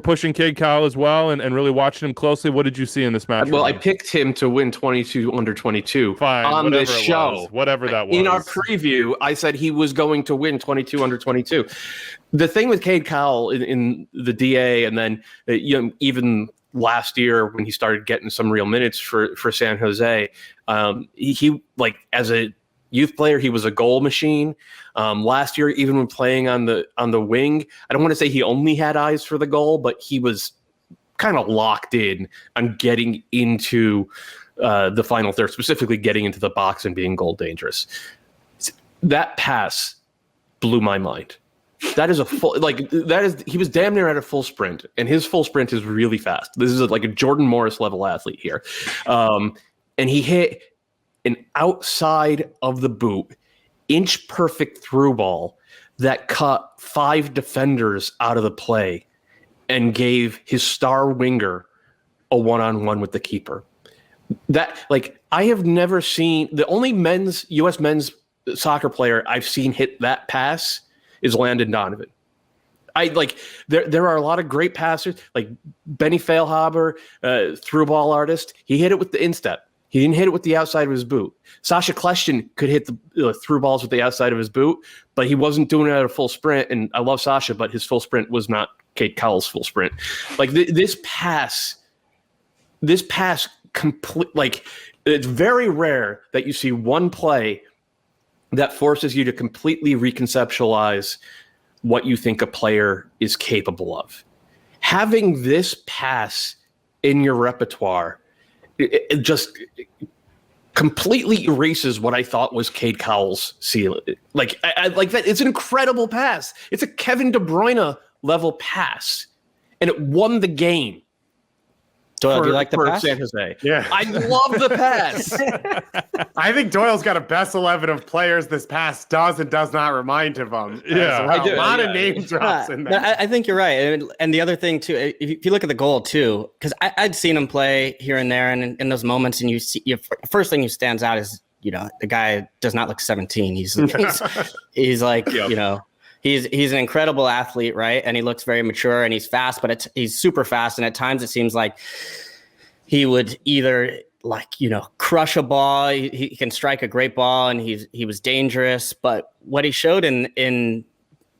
pushing Cade Cowell as well and really watching him closely. What did you see in this match? Well, I picked him to win 22 under 22 on the show. Whatever that was. In our preview, I said he was going to win 22 under 22. The thing with Cade Cowell in the DA, and then even last year when he started getting some real minutes for San Jose, he like as a youth player, he was a goal machine. Last year, even when playing on the wing, I don't want to say he only had eyes for the goal, but he was kind of locked in on getting into the final third, specifically getting into the box and being goal dangerous. That pass blew my mind. That is he was damn near at a full sprint, and his full sprint is really fast. This is like a Jordan Morris level athlete here. And he hit an outside of the boot, inch perfect through ball that cut 5 defenders out of the play and gave his star winger a one-on-one with the keeper. That, like, I have never seen, the only U.S. men's soccer player I've seen hit that pass is Landon Donovan. There are a lot of great passers, like Benny Feilhaber, through ball artist. He hit it with the instep. He didn't hit it with the outside of his boot. Sasha Kleshtin could hit the through balls with the outside of his boot, but he wasn't doing it at a full sprint. And I love Sasha, but his full sprint was not Cade Cowell's full sprint. Like this pass complete. Like, it's very rare that you see one play that forces you to completely reconceptualize what you think a player is capable of. Having this pass in your repertoire, it just completely erases what I thought was Cade Cowell's ceiling. Like, I like that. It's an incredible pass. It's a Kevin De Bruyne level pass, and it won the game. Doyle, do you like the pass? San Jose. Yeah. I love the pass. I think Doyle's got a best 11 of players this pass does and does not remind him of. Yeah, well. A lot of name drops in there. I think you're right. And the other thing, too, if you look at the goal, too, because I'd seen him play here and there, and in those moments, and you see, first thing that stands out is, the guy does not look 17. He's like, yep. He's an incredible athlete, right? And he looks very mature and he's fast, but he's super fast. And at times it seems like he would either crush a ball. He can strike a great ball, and he was dangerous. But what he showed in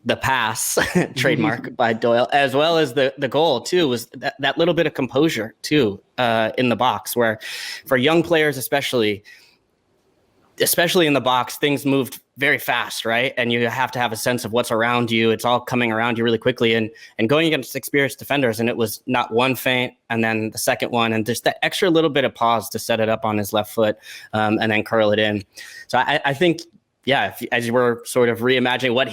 the pass trademark by Doyle, as well as the goal too, was that little bit of composure too in the box, where for young players especially in the box, things moved very fast, right? And you have to have a sense of what's around you. It's all coming around you really quickly, and going against experienced defenders, and it was not one feint and then the second one, and just that extra little bit of pause to set it up on his left foot and then curl it in. So I think, yeah, as you were sort of reimagining what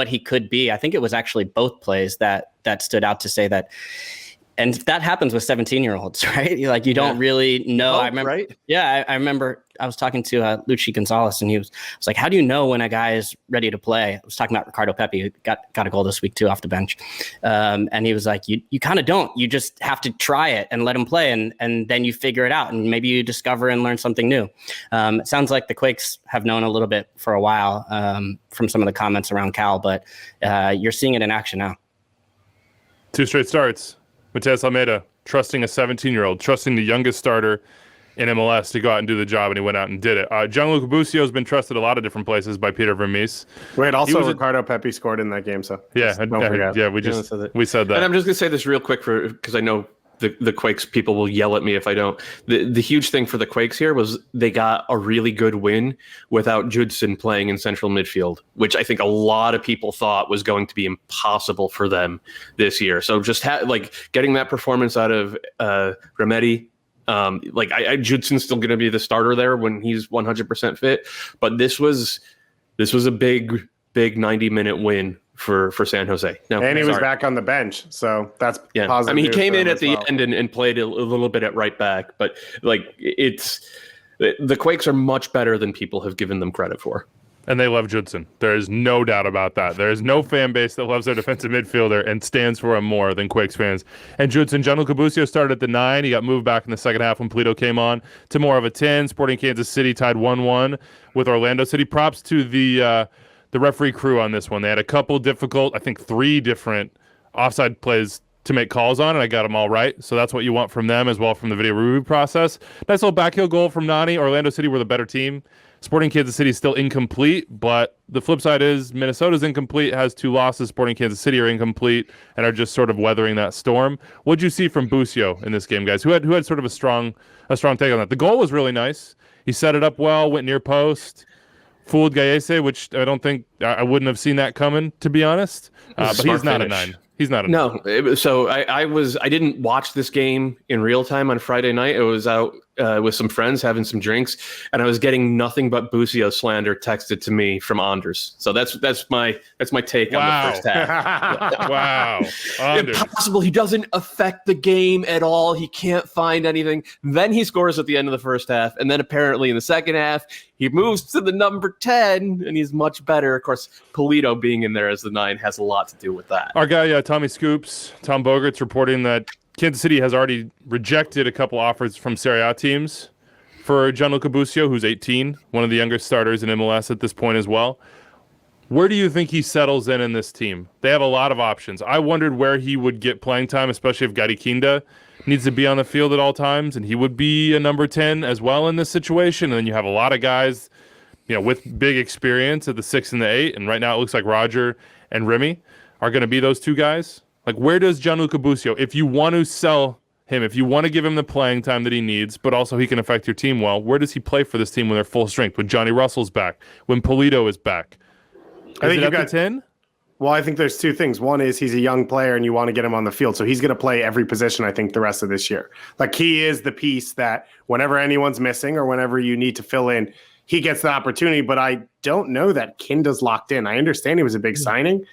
he could be, I think it was actually both plays that stood out to say that. And that happens with 17-year-olds, right? Like, you don't really know. I remember, right? Yeah, I remember I was talking to Luchi Gonzalez, and he was like, how do you know when a guy is ready to play? I was talking about Ricardo Pepi, who got a goal this week too off the bench. And he was like, you kind of don't. You just have to try it and let him play, and then you figure it out, and maybe you discover and learn something new. It sounds like the Quakes have known a little bit for a while from some of the comments around Cal, but you're seeing it in action now. 2 straight starts. Mateus Almeida trusting a 17-year-old, trusting the youngest starter in MLS to go out and do the job, and he went out and did it. Gianluca Busio has been trusted a lot of different places by Peter Vermees. Wait, also Ricardo Pepi scored in that game, so yeah, we said that. And I'm just gonna say this real quick because I know the Quakes people will yell at me if I don't. The huge thing for the Quakes here was they got a really good win without Judson playing in central midfield, which I think a lot of people thought was going to be impossible for them this year. So just getting that performance out of Remedi. Judson's still going to be the starter there when he's 100% fit, but this was a big 90-minute win for San Jose. No, and he was back on the bench, so that's positive. I mean, he came in at the end and played a little bit at right back, but the Quakes are much better than people have given them credit for. And they love Judson. There is no doubt about that. There is no fan base that loves their defensive midfielder and stands for him more than Quakes fans. And Judson, Gianluca Busio started at the 9. He got moved back in the second half when Polito came on to more of a 10. Sporting Kansas City tied 1-1 with Orlando City. Props to the referee crew on this one. They had a couple difficult, I think 3 different offside plays to make calls on, and I got them all right. So that's what you want from them as well from the video review process. Nice little backheel goal from Nani. Orlando City were the better team. Sporting Kansas City is still incomplete, but the flip side is Minnesota's incomplete, has 2 losses. Sporting Kansas City are incomplete and are just sort of weathering that storm. What'd you see from Busio in this game, guys? Who had sort of a strong take on that? The goal was really nice. He set it up well, went near post, fooled Gallese, which I don't think I wouldn't have seen that coming, to be honest. But he's not a 9. He's not a 9. No. So I didn't watch this game in real time on Friday night. I was out with some friends having some drinks, and I was getting nothing but Busio slander texted to me from Anders. So that's my take on the first half. Wow. Anders. Impossible. He doesn't affect the game at all. He can't find anything. Then he scores at the end of the first half, and then apparently in the second half he moves to the number 10, and he's much better. Of course, Polito being in there as the 9 has a lot to do with that. Our guy, Tommy Scoops, Tom Bogert's reporting that Kansas City has already rejected a couple offers from Serie A teams for Gianluca Busio, who's 18, one of the youngest starters in MLS at this point as well. Where do you think he settles in this team? They have a lot of options. I wondered where he would get playing time, especially if Gadi Kinda needs to be on the field at all times, and he would be a number 10 as well in this situation. And then you have a lot of guys, with big experience at the 6 and the 8, and right now it looks like Roger and Remy are going to be those 2 guys. Like, where does Gianluca Busio, if you want to sell him, if you want to give him the playing time that he needs, but also he can affect your team well, where does he play for this team when they're full strength, when Johnny Russell's back, when Polito is back? I think you got 10? Well, I think there's 2 things. One is he's a young player and you want to get him on the field. So he's going to play every position, I think, the rest of this year. Like, he is the piece that whenever anyone's missing or whenever you need to fill in, he gets the opportunity. But I don't know that Kinda's locked in. I understand he was a big signing.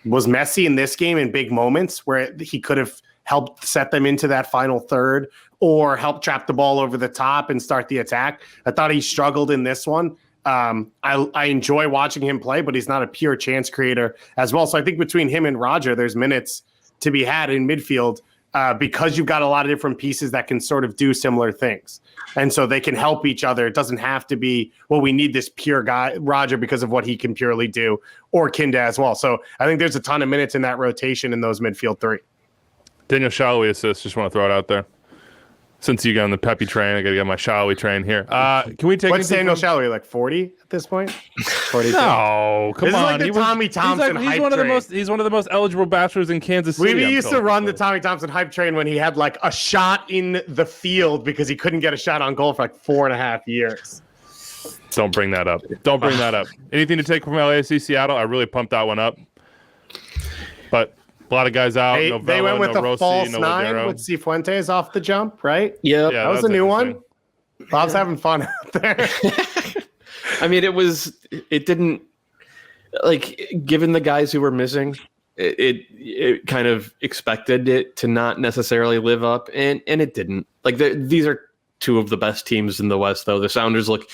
Was Messi in this game in big moments where he could have helped set them into that final third or help trap the ball over the top and start the attack? I thought he struggled in this one. I enjoy watching him play, but he's not a pure chance creator as well. So I think between him and Roger, there's minutes to be had in midfield because you've got a lot of different pieces that can sort of do similar things. And so they can help each other. It doesn't have to be, well, we need this pure guy, Roger, because of what he can purely do, or Kinda as well. So I think there's a ton of minutes in that rotation in those midfield 3. Daniel Shalhoub assist, just want to throw it out there. Since you got on the Pepe train, I got to get my Shawi train here. Can we take What's Daniel Shawi, like 40 at this point? 42. No, come This is on. like the Tommy Thompson he's hype one of the train. most. He's one of the most eligible bachelors in Kansas City. We used to run the Tommy Thompson hype train when he had like a shot in the field because he couldn't get a shot on goal for like 4.5 years. Don't bring that up. Don't bring that up. Anything to take from LAFC Seattle? I really pumped that one up. But a lot of guys out. They went with no a Rossi, false no 9 Ladero. with Cifuentes off the jump, right? Yeah, that was a new one. Bob's having fun out there. I mean, it didn't, like, given the guys who were missing, it kind of expected it to not necessarily live up, and it didn't. Like, these are two of the best teams in the West, though. The Sounders look,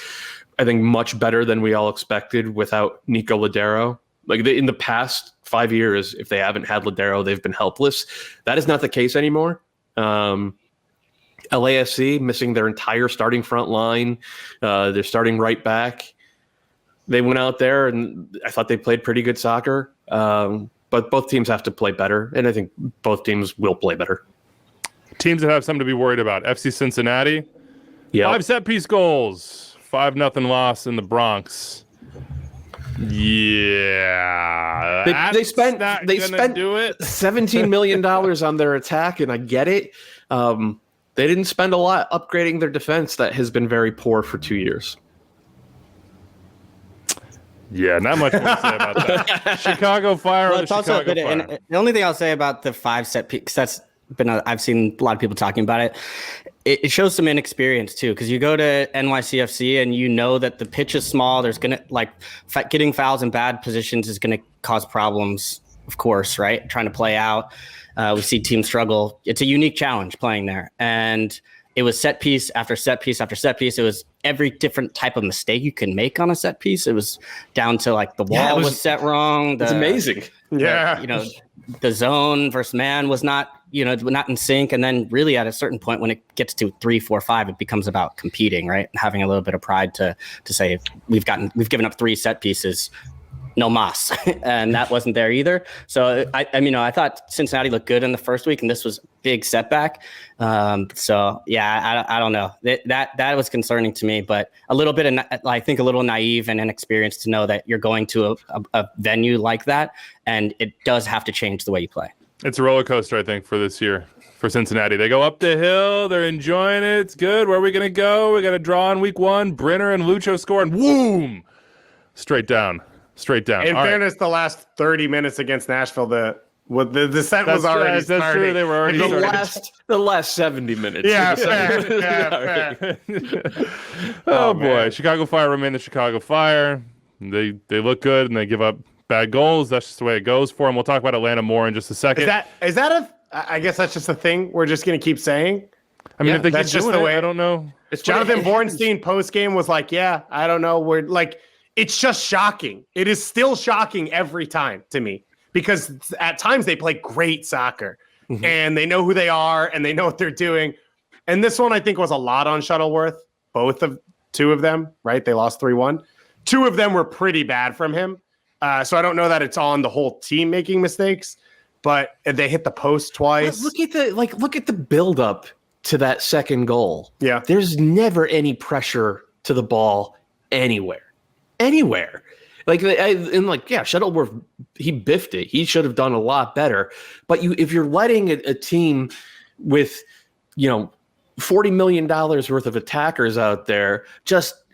I think, much better than we all expected without Nico Ladero. Like, in the past 5 years, if they haven't had Ladero, they've been helpless. That is not the case anymore. LAFC missing their entire starting front line. They're starting right back. They went out there, and I thought they played pretty good soccer. But both teams have to play better, and I think both teams will play better. Teams that have something to be worried about. FC Cincinnati. Yeah. 5 set-piece goals. 5-0 loss in the Bronx. Yeah. They spent do it. $17 million on their attack, and I get it. They didn't spend a lot upgrading their defense that has been very poor for 2 years. Yeah, not much more to say about that. Chicago Fire. Well, it's also good. And the only thing I'll say about the 5 set piece, that's been I've seen a lot of people talking about it. It shows some inexperience too, because you go to NYCFC and you know that the pitch is small. There's gonna getting fouls in bad positions is gonna cause problems, of course, right? Trying to play out. We see teams struggle. It's a unique challenge playing there, and it was set piece after set piece after set piece. It was every different type of mistake you can make on a set piece. It was down to like the wall was set wrong. It's amazing. The zone versus man was not in sync. And then really at a certain point when it gets to 3, 4, 5, it becomes about competing, right? And having a little bit of pride to say we've given up 3 set pieces. No mas, and that wasn't there either. So I thought Cincinnati looked good in the first week, and this was a big setback. So yeah, I don't know. That was concerning to me, but a little bit, I think, a little naive and inexperienced to know that you're going to a venue like that, and it does have to change the way you play. It's a roller coaster, I think, for this year for Cincinnati. They go up the hill, they're enjoying it. It's good. Where are we gonna go? We got a draw in week 1. Brenner and Lucho score, and boom, straight down. In fairness, the last 30 minutes against Nashville, the set was already started. That's true. They were already the last 70 minutes. Yeah, fair. Oh boy, Chicago Fire remain the Chicago Fire. They look good and they give up bad goals. That's just the way it goes for them. We'll talk about Atlanta more in just a second. Is that I guess that's just a thing we're just going to keep saying. I mean, if they that's keep just doing the way. I don't know. Jonathan Bornstein post game was like, "Yeah, I don't know. We're like." It's just shocking. It is still shocking every time to me because at times they play great soccer and they know who they are and they know what they're doing. And this one, I think, was a lot on Shuttleworth. Two of them, right? They lost 3-1. 2 of them were pretty bad from him. So I don't know that it's on the whole team making mistakes, but they hit the post twice. Look at the buildup to that second goal. Yeah. There's never any pressure to the ball anywhere. Shuttleworth, he biffed it. He should have done a lot better. But if you're letting a team with, $40 million worth of attackers out there just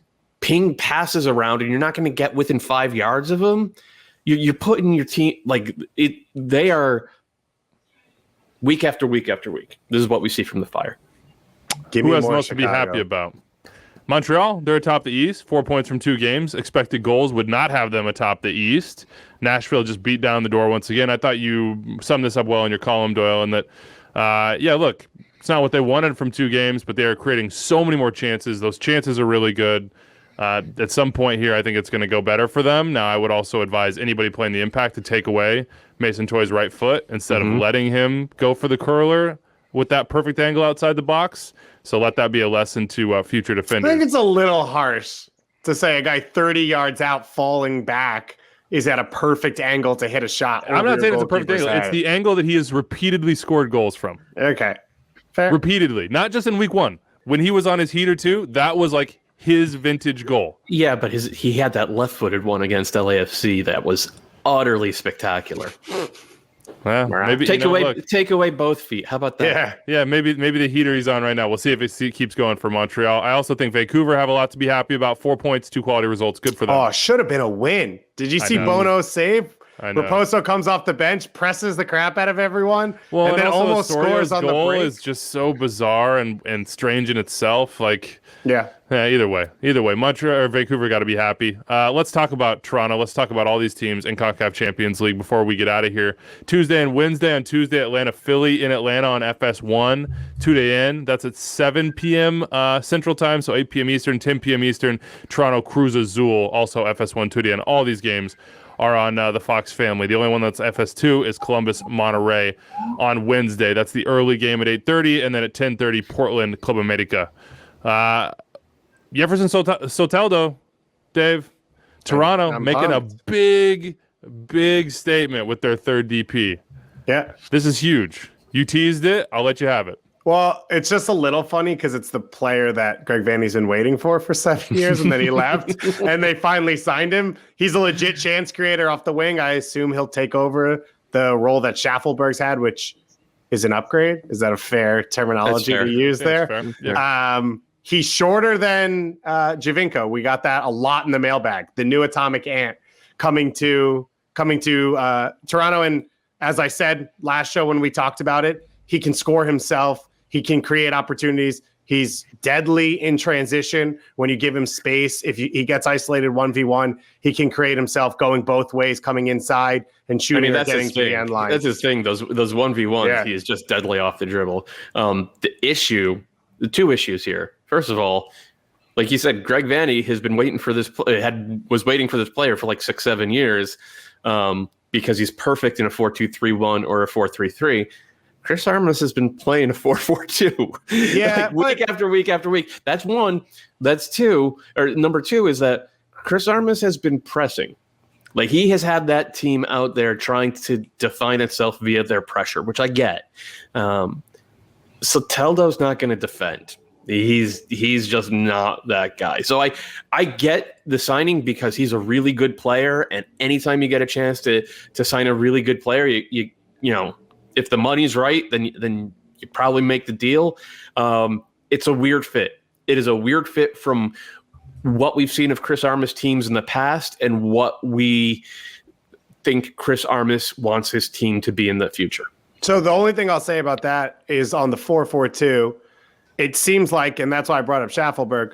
ping passes around and you're not going to get within 5 yards of them, you're putting your team they are week after week after week. This is what we see from the Fire. Who has most to be happy about? Montreal, they're atop the East, 4 points from 2 games. Expected goals would not have them atop the East. Nashville just beat down the door once again. I thought you summed this up well in your column, Doyle, and that, look, it's not what they wanted from 2 games, but they are creating so many more chances. Those chances are really good. At some point here, I think it's going to go better for them. Now, I would also advise anybody playing the Impact to take away Mason Toy's right foot instead of letting him go for the curler with that perfect angle outside the box. So let that be a lesson to future defenders. I think it's a little harsh to say a guy 30 yards out falling back is at a perfect angle to hit a shot. I'm not saying it's a perfect angle. It's the angle that he has repeatedly scored goals from. Okay. Fair. repeatedly, not just in week 1. When he was on his heater too, that was like his vintage goal. Yeah, but he had that left-footed one against LAFC that was utterly spectacular. Well, maybe take away both feet. How about that? Yeah. Maybe the heater he's on right now. We'll see if it keeps going for Montreal. I also think Vancouver have a lot to be happy about. 4 points, 2 quality results. Good for them. Oh, should have been a win. Did you see Bono's save? I know. Raposo comes off the bench, presses the crap out of everyone, Well, and then also almost scores on the goal break. is just so bizarre and strange in itself. Like, Yeah. either way, Montreal or Vancouver got to be happy. Let's talk about Toronto. Let's talk about all these teams in CONCACAF Champions League before we get out of here. Tuesday and Wednesday. On Tuesday, Atlanta Philly in Atlanta on FS1. 2 day in. That's at 7 p.m. Central Time, so 8 p.m. Eastern, 10 p.m. Eastern. Toronto Cruz Azul, also FS1 2 day in. All these games are on the Fox family. The only one that's FS2 is Columbus Monterrey on Wednesday. That's the early game at 8:30, and then at 10:30, Portland Club America. Jefferson Soteldo, Dave, Toronto I'm making pumped. a big statement with their third DP. Yeah. This is huge. You teased it. I'll let you have it. Well, it's just a little funny because it's the player that Greg Vanney's been waiting for 7 years, and then he left, and they finally signed him. He's a legit chance creator off the wing. I assume he'll take over the role that Schaffelberg's had, which is an upgrade. Is that a fair terminology to use there? Fair. Yeah. He's shorter than Javinko. We got that a lot in the mailbag. The new atomic ant coming to Toronto, and as I said last show when we talked about it, he can score himself. He can create opportunities. He's deadly in transition when you give him space. If he gets isolated 1v1, he can create himself going both ways, coming inside and shooting or getting to the end line. That's his thing. Those 1v1s, he is just deadly off the dribble. The two issues here. First of all, like you said, Greg Vanney has been waiting for this. Was waiting for this player for like 6-7 years because he's perfect in a 4-2-3-1 or a 4-3-3. Chris Armas has been playing a 4-4-2 week after week after week. That's one. That's two. Or number two is that Chris Armas has been pressing. Like he has had that team out there trying to define itself via their pressure, which I get. Soteldo's not going to defend. He's just not that guy. So I get the signing because he's a really good player, and anytime you get a chance to sign a really good player, you know. If the money's right, then you probably make the deal. It's a weird fit. It is a weird fit from what we've seen of Chris Armas teams in the past and what we think Chris Armas wants his team to be in the future. So the only thing I'll say about that is on the 4-4-2, it seems like, and that's why I brought up Schaffelberg,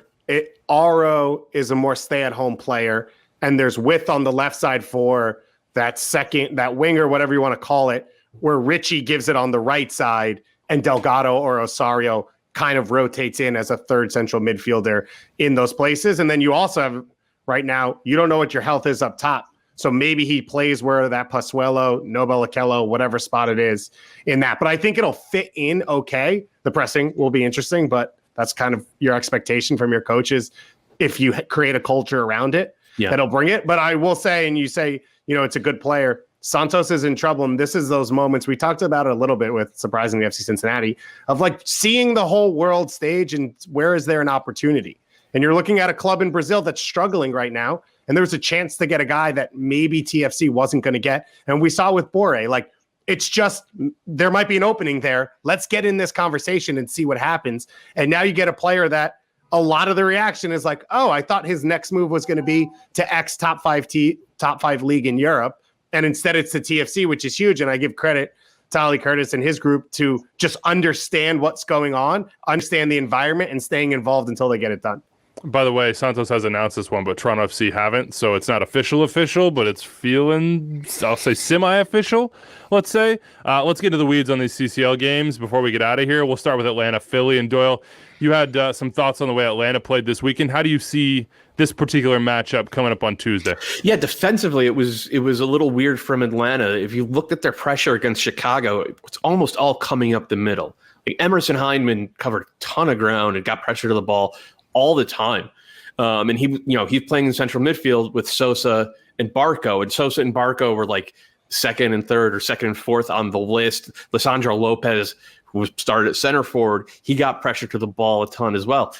Aro is a more stay-at-home player, and there's width on the left side for that winger, whatever you want to call it, where Richie gives it on the right side and Delgado or Osario kind of rotates in as a third central midfielder in those places. And then you also have right now, you don't know what your health is up top. So maybe he plays where that Pasuelo, Nobel Okello, whatever spot it is in that. But I think it'll fit in okay. The pressing will be interesting, but that's kind of your expectation from your coaches. If you create a culture around it, that'll bring it. But I will say, and you say, it's a good player. Santos is in trouble, and this is those moments we talked about it a little bit with, surprisingly, FC Cincinnati, of like seeing the whole world stage and where is there an opportunity. And you're looking at a club in Brazil that's struggling right now, and there's a chance to get a guy that maybe TFC wasn't going to get. And we saw with Boré, like it's just there might be an opening there. Let's get in this conversation and see what happens. And now you get a player that a lot of the reaction is like, oh, I thought his next move was going to be to X top five league in Europe. And instead it's the TFC, which is huge. And I give credit to Ali Curtis and his group to just understand what's going on, understand the environment, and staying involved until they get it done. By the way, Santos has announced this one, but Toronto FC haven't. So it's not official, but it's feeling, I'll say, semi-official, let's say. Let's get into the weeds on these CCL games before we get out of here. We'll start with Atlanta, Philly, and Doyle. You had some thoughts on the way Atlanta played this weekend. How do you see this particular matchup coming up on Tuesday? Yeah, defensively, it was a little weird from Atlanta. If you looked at their pressure against Chicago, it's almost all coming up the middle. Like Emerson Hyndman covered a ton of ground and got pressure to the ball all the time. And he's playing in central midfield with Sosa and Barco. And Sosa and Barco were like second and third or second and fourth on the list. Lisandro Lopez who started at center forward, he got pressure to the ball a ton as well.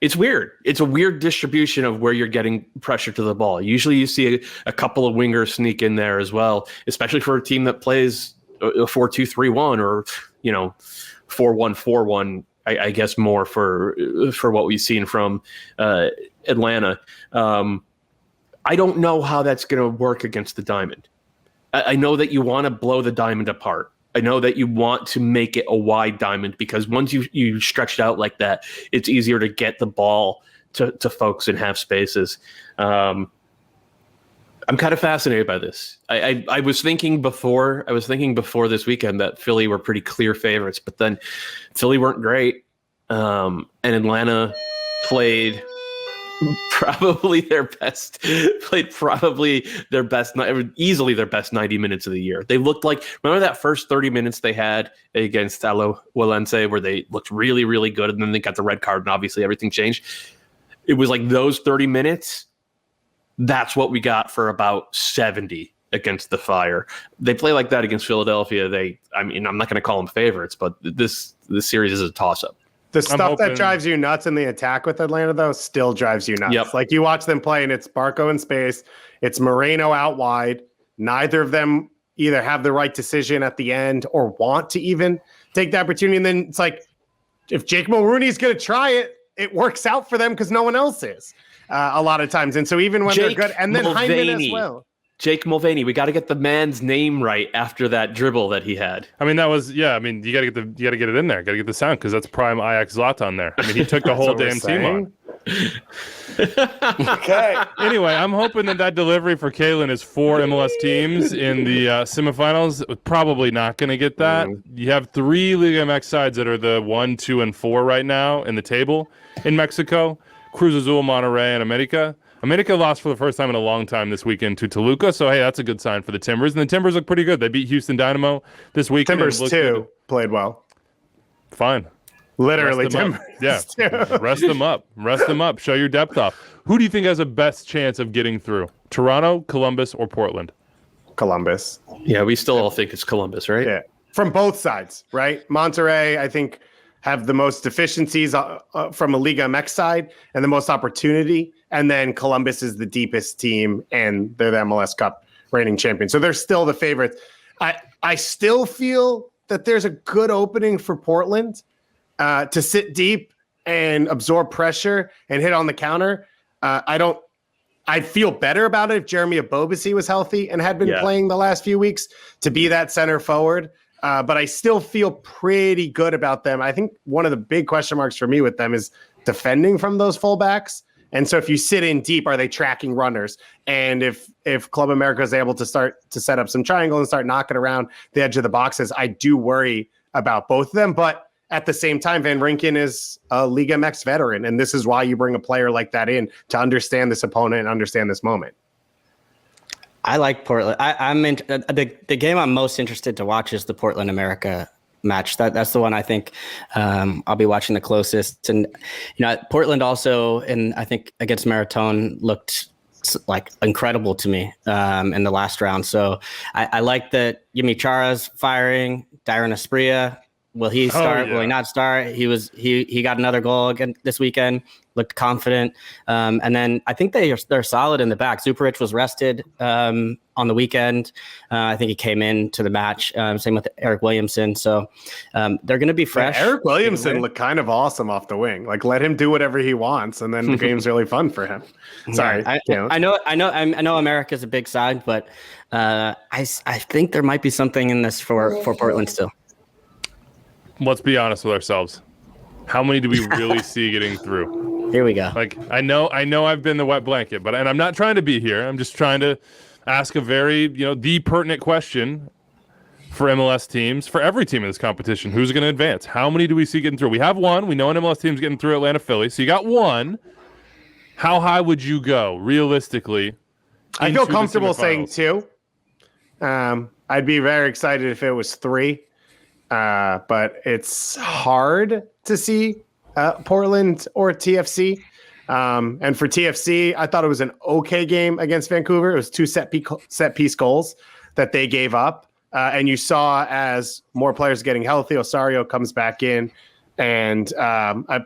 It's weird. It's a weird distribution of where you're getting pressure to the ball. Usually you see a couple of wingers sneak in there as well, especially for a team that plays a 4-2-3-1 or, 4-1-4-1, I guess more for what we've seen from Atlanta. I don't know how that's going to work against the diamond. I know that you want to blow the diamond apart. I know that you want to make it a wide diamond because once you stretch it out like that, it's easier to get the ball to folks in half spaces. I'm kind of fascinated by this. I was thinking before this weekend that Philly were pretty clear favorites, but then Philly weren't great, and Atlanta played easily their best 90 minutes of the year. They looked like, remember that first 30 minutes they had against Alajuelense where they looked really, really good, and then they got the red card, and obviously everything changed. It was like those 30 minutes, that's what we got for about 70 against the Fire. They play like that against Philadelphia. I'm not going to call them favorites, but this series is a toss-up. The stuff that drives you nuts in the attack with Atlanta, though, still drives you nuts. Yep. Like you watch them play, and it's Barco in space. It's Moreno out wide. Neither of them either have the right decision at the end or want to even take the opportunity. And then it's like, if Jake Mulrooney's going to try it, it works out for them because no one else is a lot of times. And so even when they're good, and then Hyman as well. Jake Mulvaney, we got to get the man's name right after that dribble that he had. I mean, that was you got to get it in there. Got to get the sound because that's prime Ajax Zlatan there. I mean, he took the whole damn team on. Okay. Anyway, I'm hoping that delivery for Kalen is 4 MLS teams in the semifinals. Probably not going to get that. You have 3 Liga MX sides that are the 1, 2, and 4 right now in the table in Mexico: Cruz Azul, Monterrey, and America. America lost for the first time in a long time this weekend to Toluca, so hey, that's a good sign for the Timbers. And the Timbers look pretty good. They beat Houston Dynamo this weekend. Timbers too played well. Fine. Literally, Timbers. Yeah, rest them up. Rest them up. Show your depth off. Who do you think has the best chance of getting through? Toronto, Columbus, or Portland? Columbus. Yeah, we still all think it's Columbus, right? Yeah, from both sides, right? Monterrey, I think, have the most deficiencies from a Liga MX side and the most opportunity. And then Columbus is the deepest team, and they're the MLS Cup reigning champion. So they're still the favorites. I still feel that there's a good opening for Portland to sit deep and absorb pressure and hit on the counter. I'd feel better about it if Jeremy Abobasi was healthy and had been playing the last few weeks to be that center forward. But I still feel pretty good about them. I think one of the big question marks for me with them is defending from those fullbacks. And so if you sit in deep, are they tracking runners? And if Club America is able to start to set up some triangle and start knocking around the edge of the boxes, I do worry about both of them. But at the same time, Van Rinken is a Liga MX veteran. And this is why you bring a player like that in to understand this opponent and understand this moment. I like Portland. I'm in the game I'm most interested to watch is the Portland America match. That's the one I think I'll be watching the closest. And Portland also, and I think against Maratone, looked like incredible to me in the last round. So I like that Yimi Chara's firing. Darren Asprilla, will he start? Will he not start? He got another goal again this weekend. Looked confident, and then I think they're solid in the back. Zuparic was rested on the weekend. I think he came into the match. Same with Eric Williamson. So they're going to be fresh. Yeah, Eric Williamson looked kind of awesome off the wing. Like let him do whatever he wants, and then the game's really fun for him. Sorry, I know America's a big side, but I think there might be something in this for Portland still. Let's be honest with ourselves. How many do we really see getting through? Here we go. Like I know I've been the wet blanket, and I'm not trying to be here. I'm just trying to ask a very, the pertinent question for MLS teams, for every team in this competition. Who's going to advance? How many do we see getting through? We have one. We know an MLS team's getting through Atlanta, Philly. So you got one. How high would you go realistically? I feel comfortable saying 2. I'd be very excited if it was 3. But it's hard to see Portland or TFC. And for TFC, I thought it was an okay game against Vancouver. It was 2 set piece goals that they gave up. And you saw as more players getting healthy, Osorio comes back in, and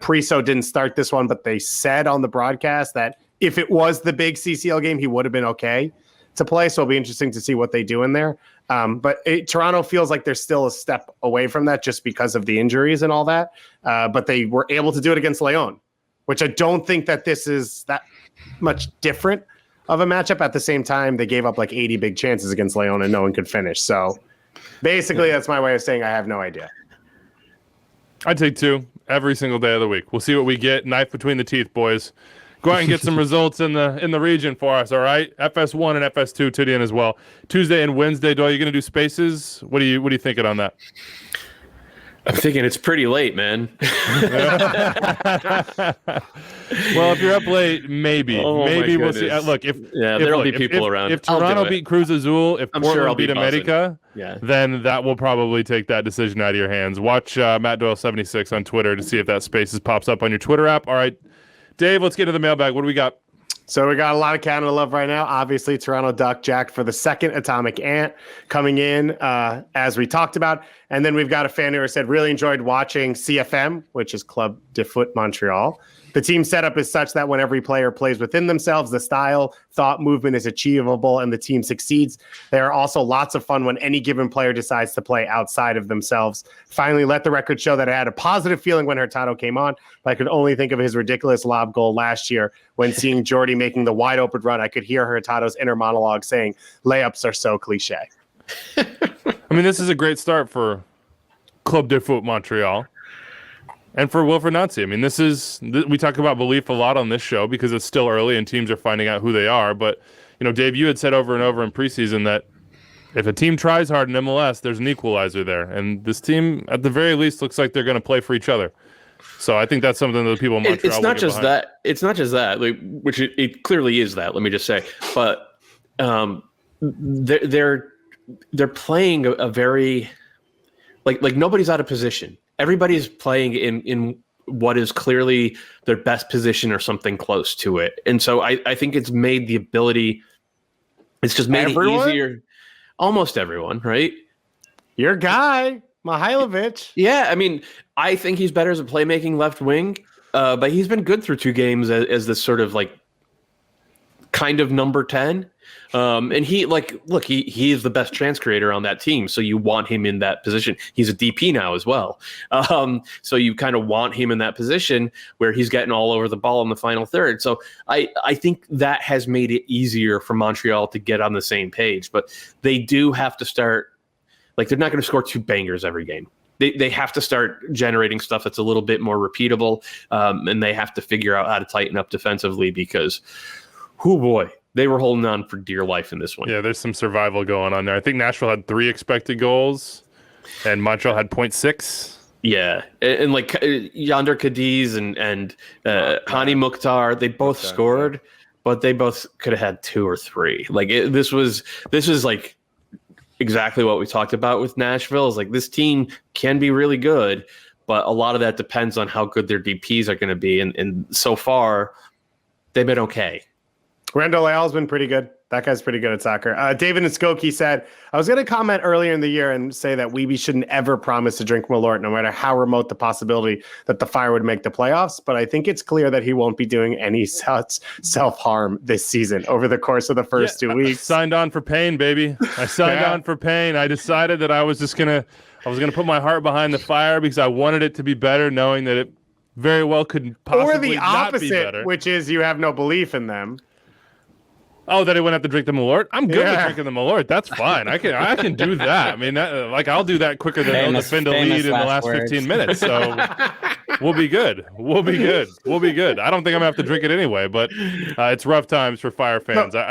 Priso didn't start this one, but they said on the broadcast that if it was the big CCL game, he would have been okay to play. So it'll be interesting to see what they do in there. But Toronto feels like they're still a step away from that just because of the injuries and all that. But they were able to do it against Leon, which I don't think that this is that much different of a matchup. At the same time, they gave up like 80 big chances against Leon and no one could finish. So basically, that's my way of saying I have no idea. I'd take 2 every single day of the week. We'll see what we get. Knife between the teeth, boys. Go out and get some results in the region for us, all right? FS1 and FS2 to the end as well. Tuesday and Wednesday, Doyle, you going to do spaces? What are you thinking on that? I'm thinking it's pretty late, man. Well, if you're up late, maybe we'll see. Look, there'll be people around. If Toronto beat Cruz Azul, if Portland beat America, then that will probably take that decision out of your hands. Watch Matt Doyle 76 on Twitter to see if that spaces pops up on your Twitter app. All right, Dave, let's get to the mailbag. What do we got? So we got a lot of Canada love right now. Obviously, Toronto Duck Jack for the second Atomic Ant coming in, as we talked about. And then we've got a fan who said, really enjoyed watching CFM, which is Club de Foot Montreal. The team setup is such that when every player plays within themselves, the style, thought, movement is achievable, and the team succeeds. There are also lots of fun when any given player decides to play outside of themselves. Finally, let the record show that I had a positive feeling when Hurtado came on, but I could only think of his ridiculous lob goal last year. When seeing Jordy making the wide open run, I could hear Hurtado's inner monologue saying, layups are so cliche. I mean, this is a great start for Club de Foot Montreal. And for Wilfred Nancy, I mean, we talk about belief a lot on this show because it's still early and teams are finding out who they are. But, Dave, you had said over and over in preseason that if a team tries hard in MLS, there's an equalizer there. And this team, at the very least, looks like they're going to play for each other. So I think that's something that the people in Montreal It's not just that. It's not just that, which it clearly is that, let me just say. But they're playing a very, like nobody's out of position. Everybody's playing in what is clearly their best position or something close to it. And so I think it's made the ability, it's just made it easier. Almost everyone, right? Your guy, Mihailovic. Yeah, I mean, I think he's better as a playmaking left wing, but he's been good through 2 games as this sort of kind of number 10. And he is the best chance creator on that team. So you want him in that position. He's a DP now as well. So you kind of want him in that position where he's getting all over the ball in the final third. So I think that has made it easier for Montreal to get on the same page, but they do have to start, they're not going to score 2 bangers every game. They have to start generating stuff that's a little bit more repeatable. And they have to figure out how to tighten up defensively because, oh boy, they were holding on for dear life in this one. Yeah, there's some survival going on there. I think Nashville had 3 expected goals, and Montreal had 0.6. Yeah, and Yonder Cadiz and Hani Mukhtar, they both scored, but they both could have had 2 or 3. This was exactly what we talked about with Nashville. Is this team can be really good, but a lot of that depends on how good their DPs are going to be, and so far they've been okay. Randall Leal's been pretty good. That guy's pretty good at soccer. David Skokie said, I was going to comment earlier in the year and say that Weeby shouldn't ever promise to drink Malort, no matter how remote the possibility that the Fire would make the playoffs. But I think it's clear that he won't be doing any such self-harm this season over the course of the first 2 weeks. I signed on for pain, baby. I signed on for pain. I decided that I was going to put my heart behind the Fire because I wanted it to be better, knowing that it very well could possibly not be better. Which is you have no belief in them. Oh, that he wouldn't have to drink the Malort? I'm good with drinking the Malort. That's fine. I can do that. I mean, I'll do that quicker than they'll defend a lead in the last 15 minutes. So we'll be good. We'll be good. I don't think I'm gonna have to drink it anyway. But it's rough times for Fire fans. No.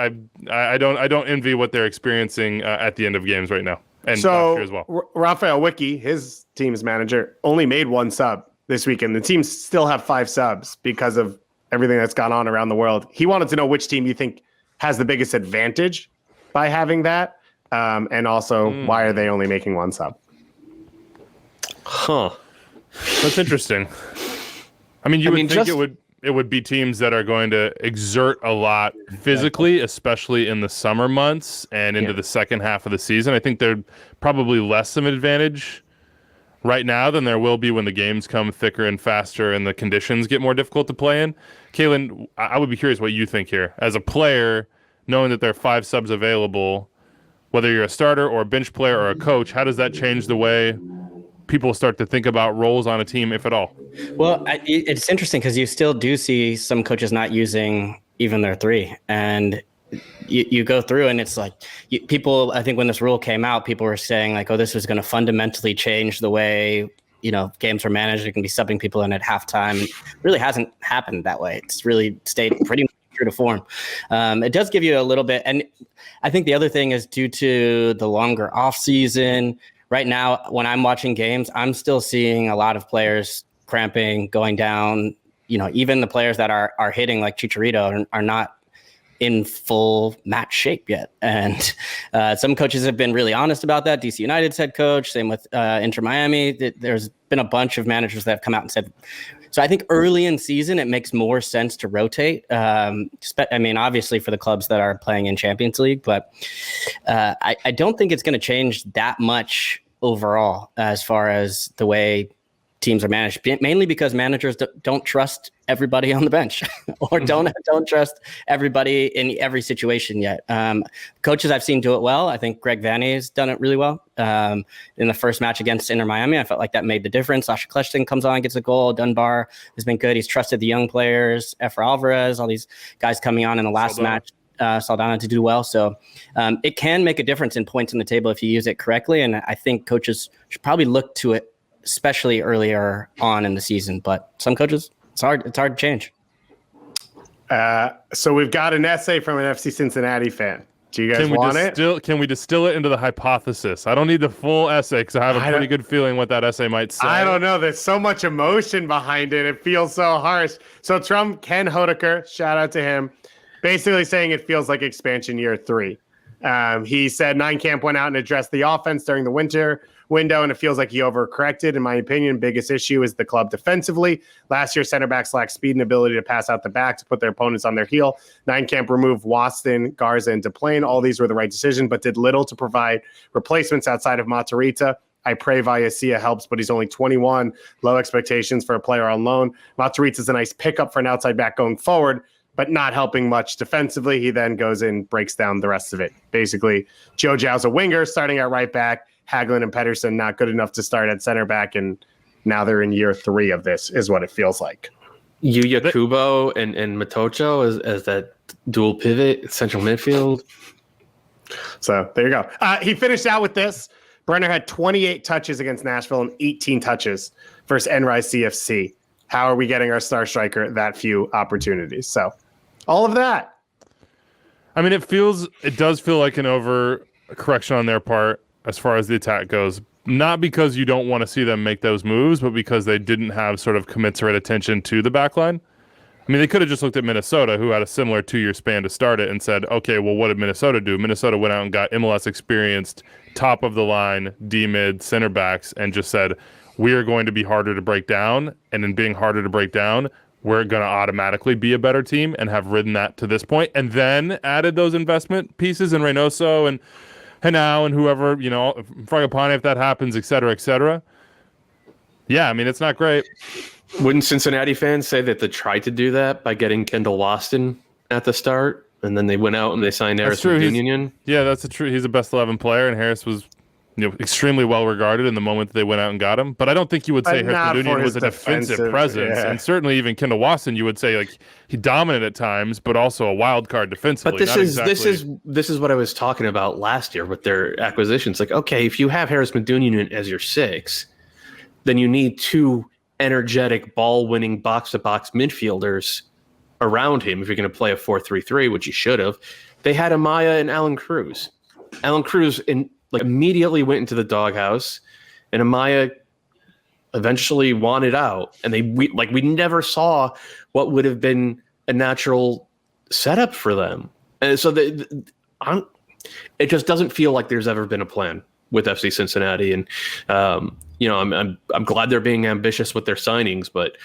I don't envy what they're experiencing at the end of games right now, and last year as well. Raphael Wicki, his team's manager, only made 1 sub this weekend. The teams still have 5 subs because of everything that's gone on around the world. He wanted to know which team you think has the biggest advantage by having that, and also why are they only making 1 sub? Huh. That's interesting. I mean, you would think it would. it would be teams that are going to exert a lot physically, especially in the summer months and into the second half of the season. I think they're probably less of an advantage right now than there will be when the games come thicker and faster and the conditions get more difficult to play in. Kaylin, I would be curious what you think here. As a player, knowing that there are 5 subs available, whether you're a starter or a bench player or a coach, how does that change the way people start to think about roles on a team, if at all? Well, it's interesting because you still do see some coaches not using even their 3. And you go through and it's like people, I think when this rule came out, people were saying like, oh, this is going to fundamentally change the way, games are managed. It can be subbing people in at halftime. It really hasn't happened that way. It's really stayed pretty much true to form. It does give you a little bit. And I think the other thing is due to the longer off season. Right now, when I'm watching games, I'm still seeing a lot of players cramping, going down. Even the players that are hitting like Chicharito are not in full match shape yet. And some coaches have been really honest about that. DC United's head coach, same with Inter Miami. There's been a bunch of managers that have come out and said. So I think early in season, it makes more sense to rotate. Obviously for the clubs that are playing in Champions League, but I don't think it's going to change that much overall as far as the way teams are managed, mainly because managers don't trust everybody on the bench or don't trust everybody in every situation yet. Coaches I've seen do it well. I think Greg Vanney has done it really well. In the first match against Inter Miami, I felt like that made the difference. Sasha Kleshton comes on, gets a goal. Dunbar has been good. He's trusted the young players, Efra Alvarez, all these guys coming on in the last match. Saldana to do well. So it can make a difference in points on the table if you use it correctly. And I think coaches should probably look to it, especially earlier on in the season. But some coaches, it's hard to change. So we've got an essay from an FC Cincinnati fan. Do you guys want it? Can we distill it into the hypothesis? I don't need the full essay because I have a pretty good feeling what that essay might say. I don't know. There's so much emotion behind it. It feels so harsh. So from Ken Hodeker, shout out to him, basically saying it feels like expansion year 3. He said 9 Camp went out and addressed the offense during the winter window, and it feels like he overcorrected. In my opinion, biggest issue is the club defensively. Last year, center backs lacked speed and ability to pass out the back to put their opponents on their heel. 9 Camp removed Waston, Garza, and DePlane. All these were the right decision, but did little to provide replacements outside of Matarrita. I pray Vallecilla helps, but he's only 21. Low expectations for a player on loan. Matarrita's a nice pickup for an outside back going forward, but not helping much defensively. He then goes in, breaks down the rest of it. Basically, Joe Zhao's a winger starting at right back. Hagelin and Pedersen not good enough to start at center back, and now they're in year 3 of this, is what it feels like. Yuya Kubo and Matocho as that dual pivot, central midfield. So there you go. He finished out with this. Brenner had 28 touches against Nashville and 18 touches versus NRI CFC. How are we getting our star striker that few opportunities? So all of that. I mean, it does feel like an overcorrection on their part as far as the attack goes. Not because you don't want to see them make those moves, but because they didn't have sort of commensurate attention to the back line. I mean, they could have just looked at Minnesota, who had a similar 2-year span to start it, and said, okay, well, what did Minnesota do? Minnesota went out and got MLS experienced, top of the line, D-mid, center backs, and just said, we are going to be harder to break down, and in being harder to break down, we're going to automatically be a better team, and have ridden that to this point, and then added those investment pieces in Reynoso and Henao and whoever, Fragapane, if that happens, et cetera, et cetera. Yeah, I mean, it's not great. Wouldn't Cincinnati fans say that they tried to do that by getting Kendall Waston at the start, and then they went out and they signed Harris with Union? Yeah, that's true. He's a best 11 player, and Harris was extremely well regarded in the moment that they went out and got him. But I don't think you would say Harris Union was a defensive presence, and certainly even Kendall Waston, you would say like he dominated at times, but also a wild card defensively. But this is what I was talking about last year with their acquisitions. Like, okay, if you have Harris Union as your 6, then you need 2 energetic ball-winning box-to-box midfielders around him if you're going to play a 4-3-3, which you should have. They had Amaya and Alan Cruz. Alan Cruz immediately went into the doghouse, and Amaya eventually wanted out. And we never saw what would have been a natural setup for them. And so it just doesn't feel like there's ever been a plan with FC Cincinnati. And I'm glad they're being ambitious with their signings, but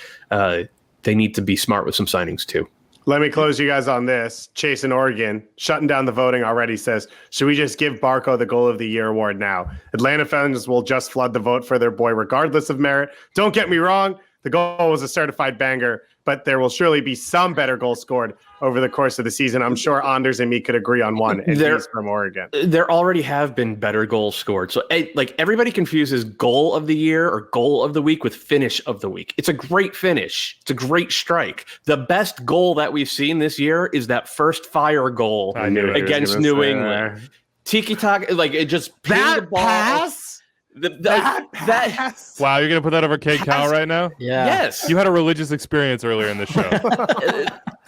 they need to be smart with some signings too. Let me close you guys on this. Chase in Oregon, shutting down the voting already, says, should we just give Barco the Goal of the Year award now? Atlanta fans will just flood the vote for their boy regardless of merit. Don't get me wrong. The goal was a certified banger, but there will surely be some better goals scored over the course of the season. I'm sure Anders and me could agree on one, and he's from Oregon. There already have been better goals scored. So, like, everybody confuses goal of the year or goal of the week with finish of the week. It's a great finish. It's a great strike. The best goal that we've seen this year is that first fire goal against New England. Tiki-taka, like, it just that the ball. Pass? That Wow, you're gonna put that over Cade Cowell right now? Yeah. Yes. You had a religious experience earlier in the show.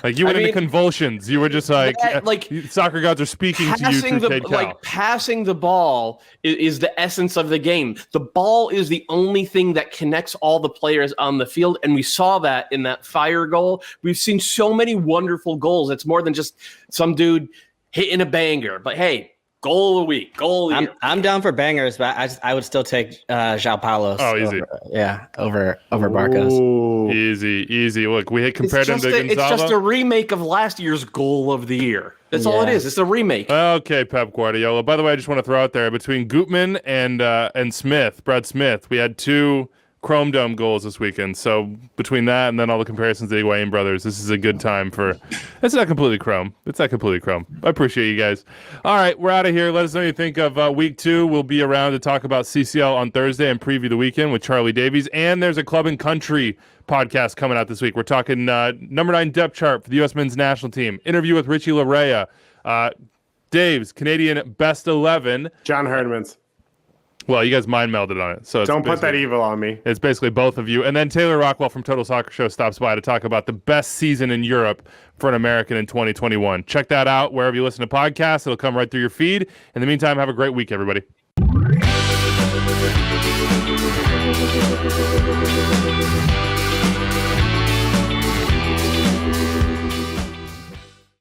Like you went into convulsions. You were just like soccer gods are speaking to you through Cade Cowell. Like passing the ball is the essence of the game. The ball is the only thing that connects all the players on the field, and we saw that in that fire goal. We've seen so many wonderful goals. It's more than just some dude hitting a banger. But hey, goal of the week, goal of the year. I'm down for bangers, but I would still take João Paulo. Oh, easy. Over Barcos. Easy. Look, we had compared him to Gonzalo. It's just a remake of last year's goal of the year. That's all it is. It's a remake. Okay, Pep Guardiola. By the way, I just want to throw out there, between Gutman and Smith, Brad Smith, we had 2 Chrome Dome goals this weekend. So between that and then all the comparisons to the Higuain brothers, this is a good time for. It's not completely Chrome. I appreciate you guys. All right, we're out of here. Let us know what you think of week 2. We'll be around to talk about CCL on Thursday and preview the weekend with Charlie Davies. And there's a Club and Country podcast coming out this week. We're talking number 9 depth chart for the U.S. men's national team. Interview with Richie Larea. Dave's Canadian best 11. John Herdman's. Well, you guys mind melded on it. So don't put that evil on me. It's basically both of you. And then Taylor Rockwell from Total Soccer Show stops by to talk about the best season in Europe for an American in 2021. Check that out wherever you listen to podcasts. It'll come right through your feed. In the meantime, have a great week, everybody.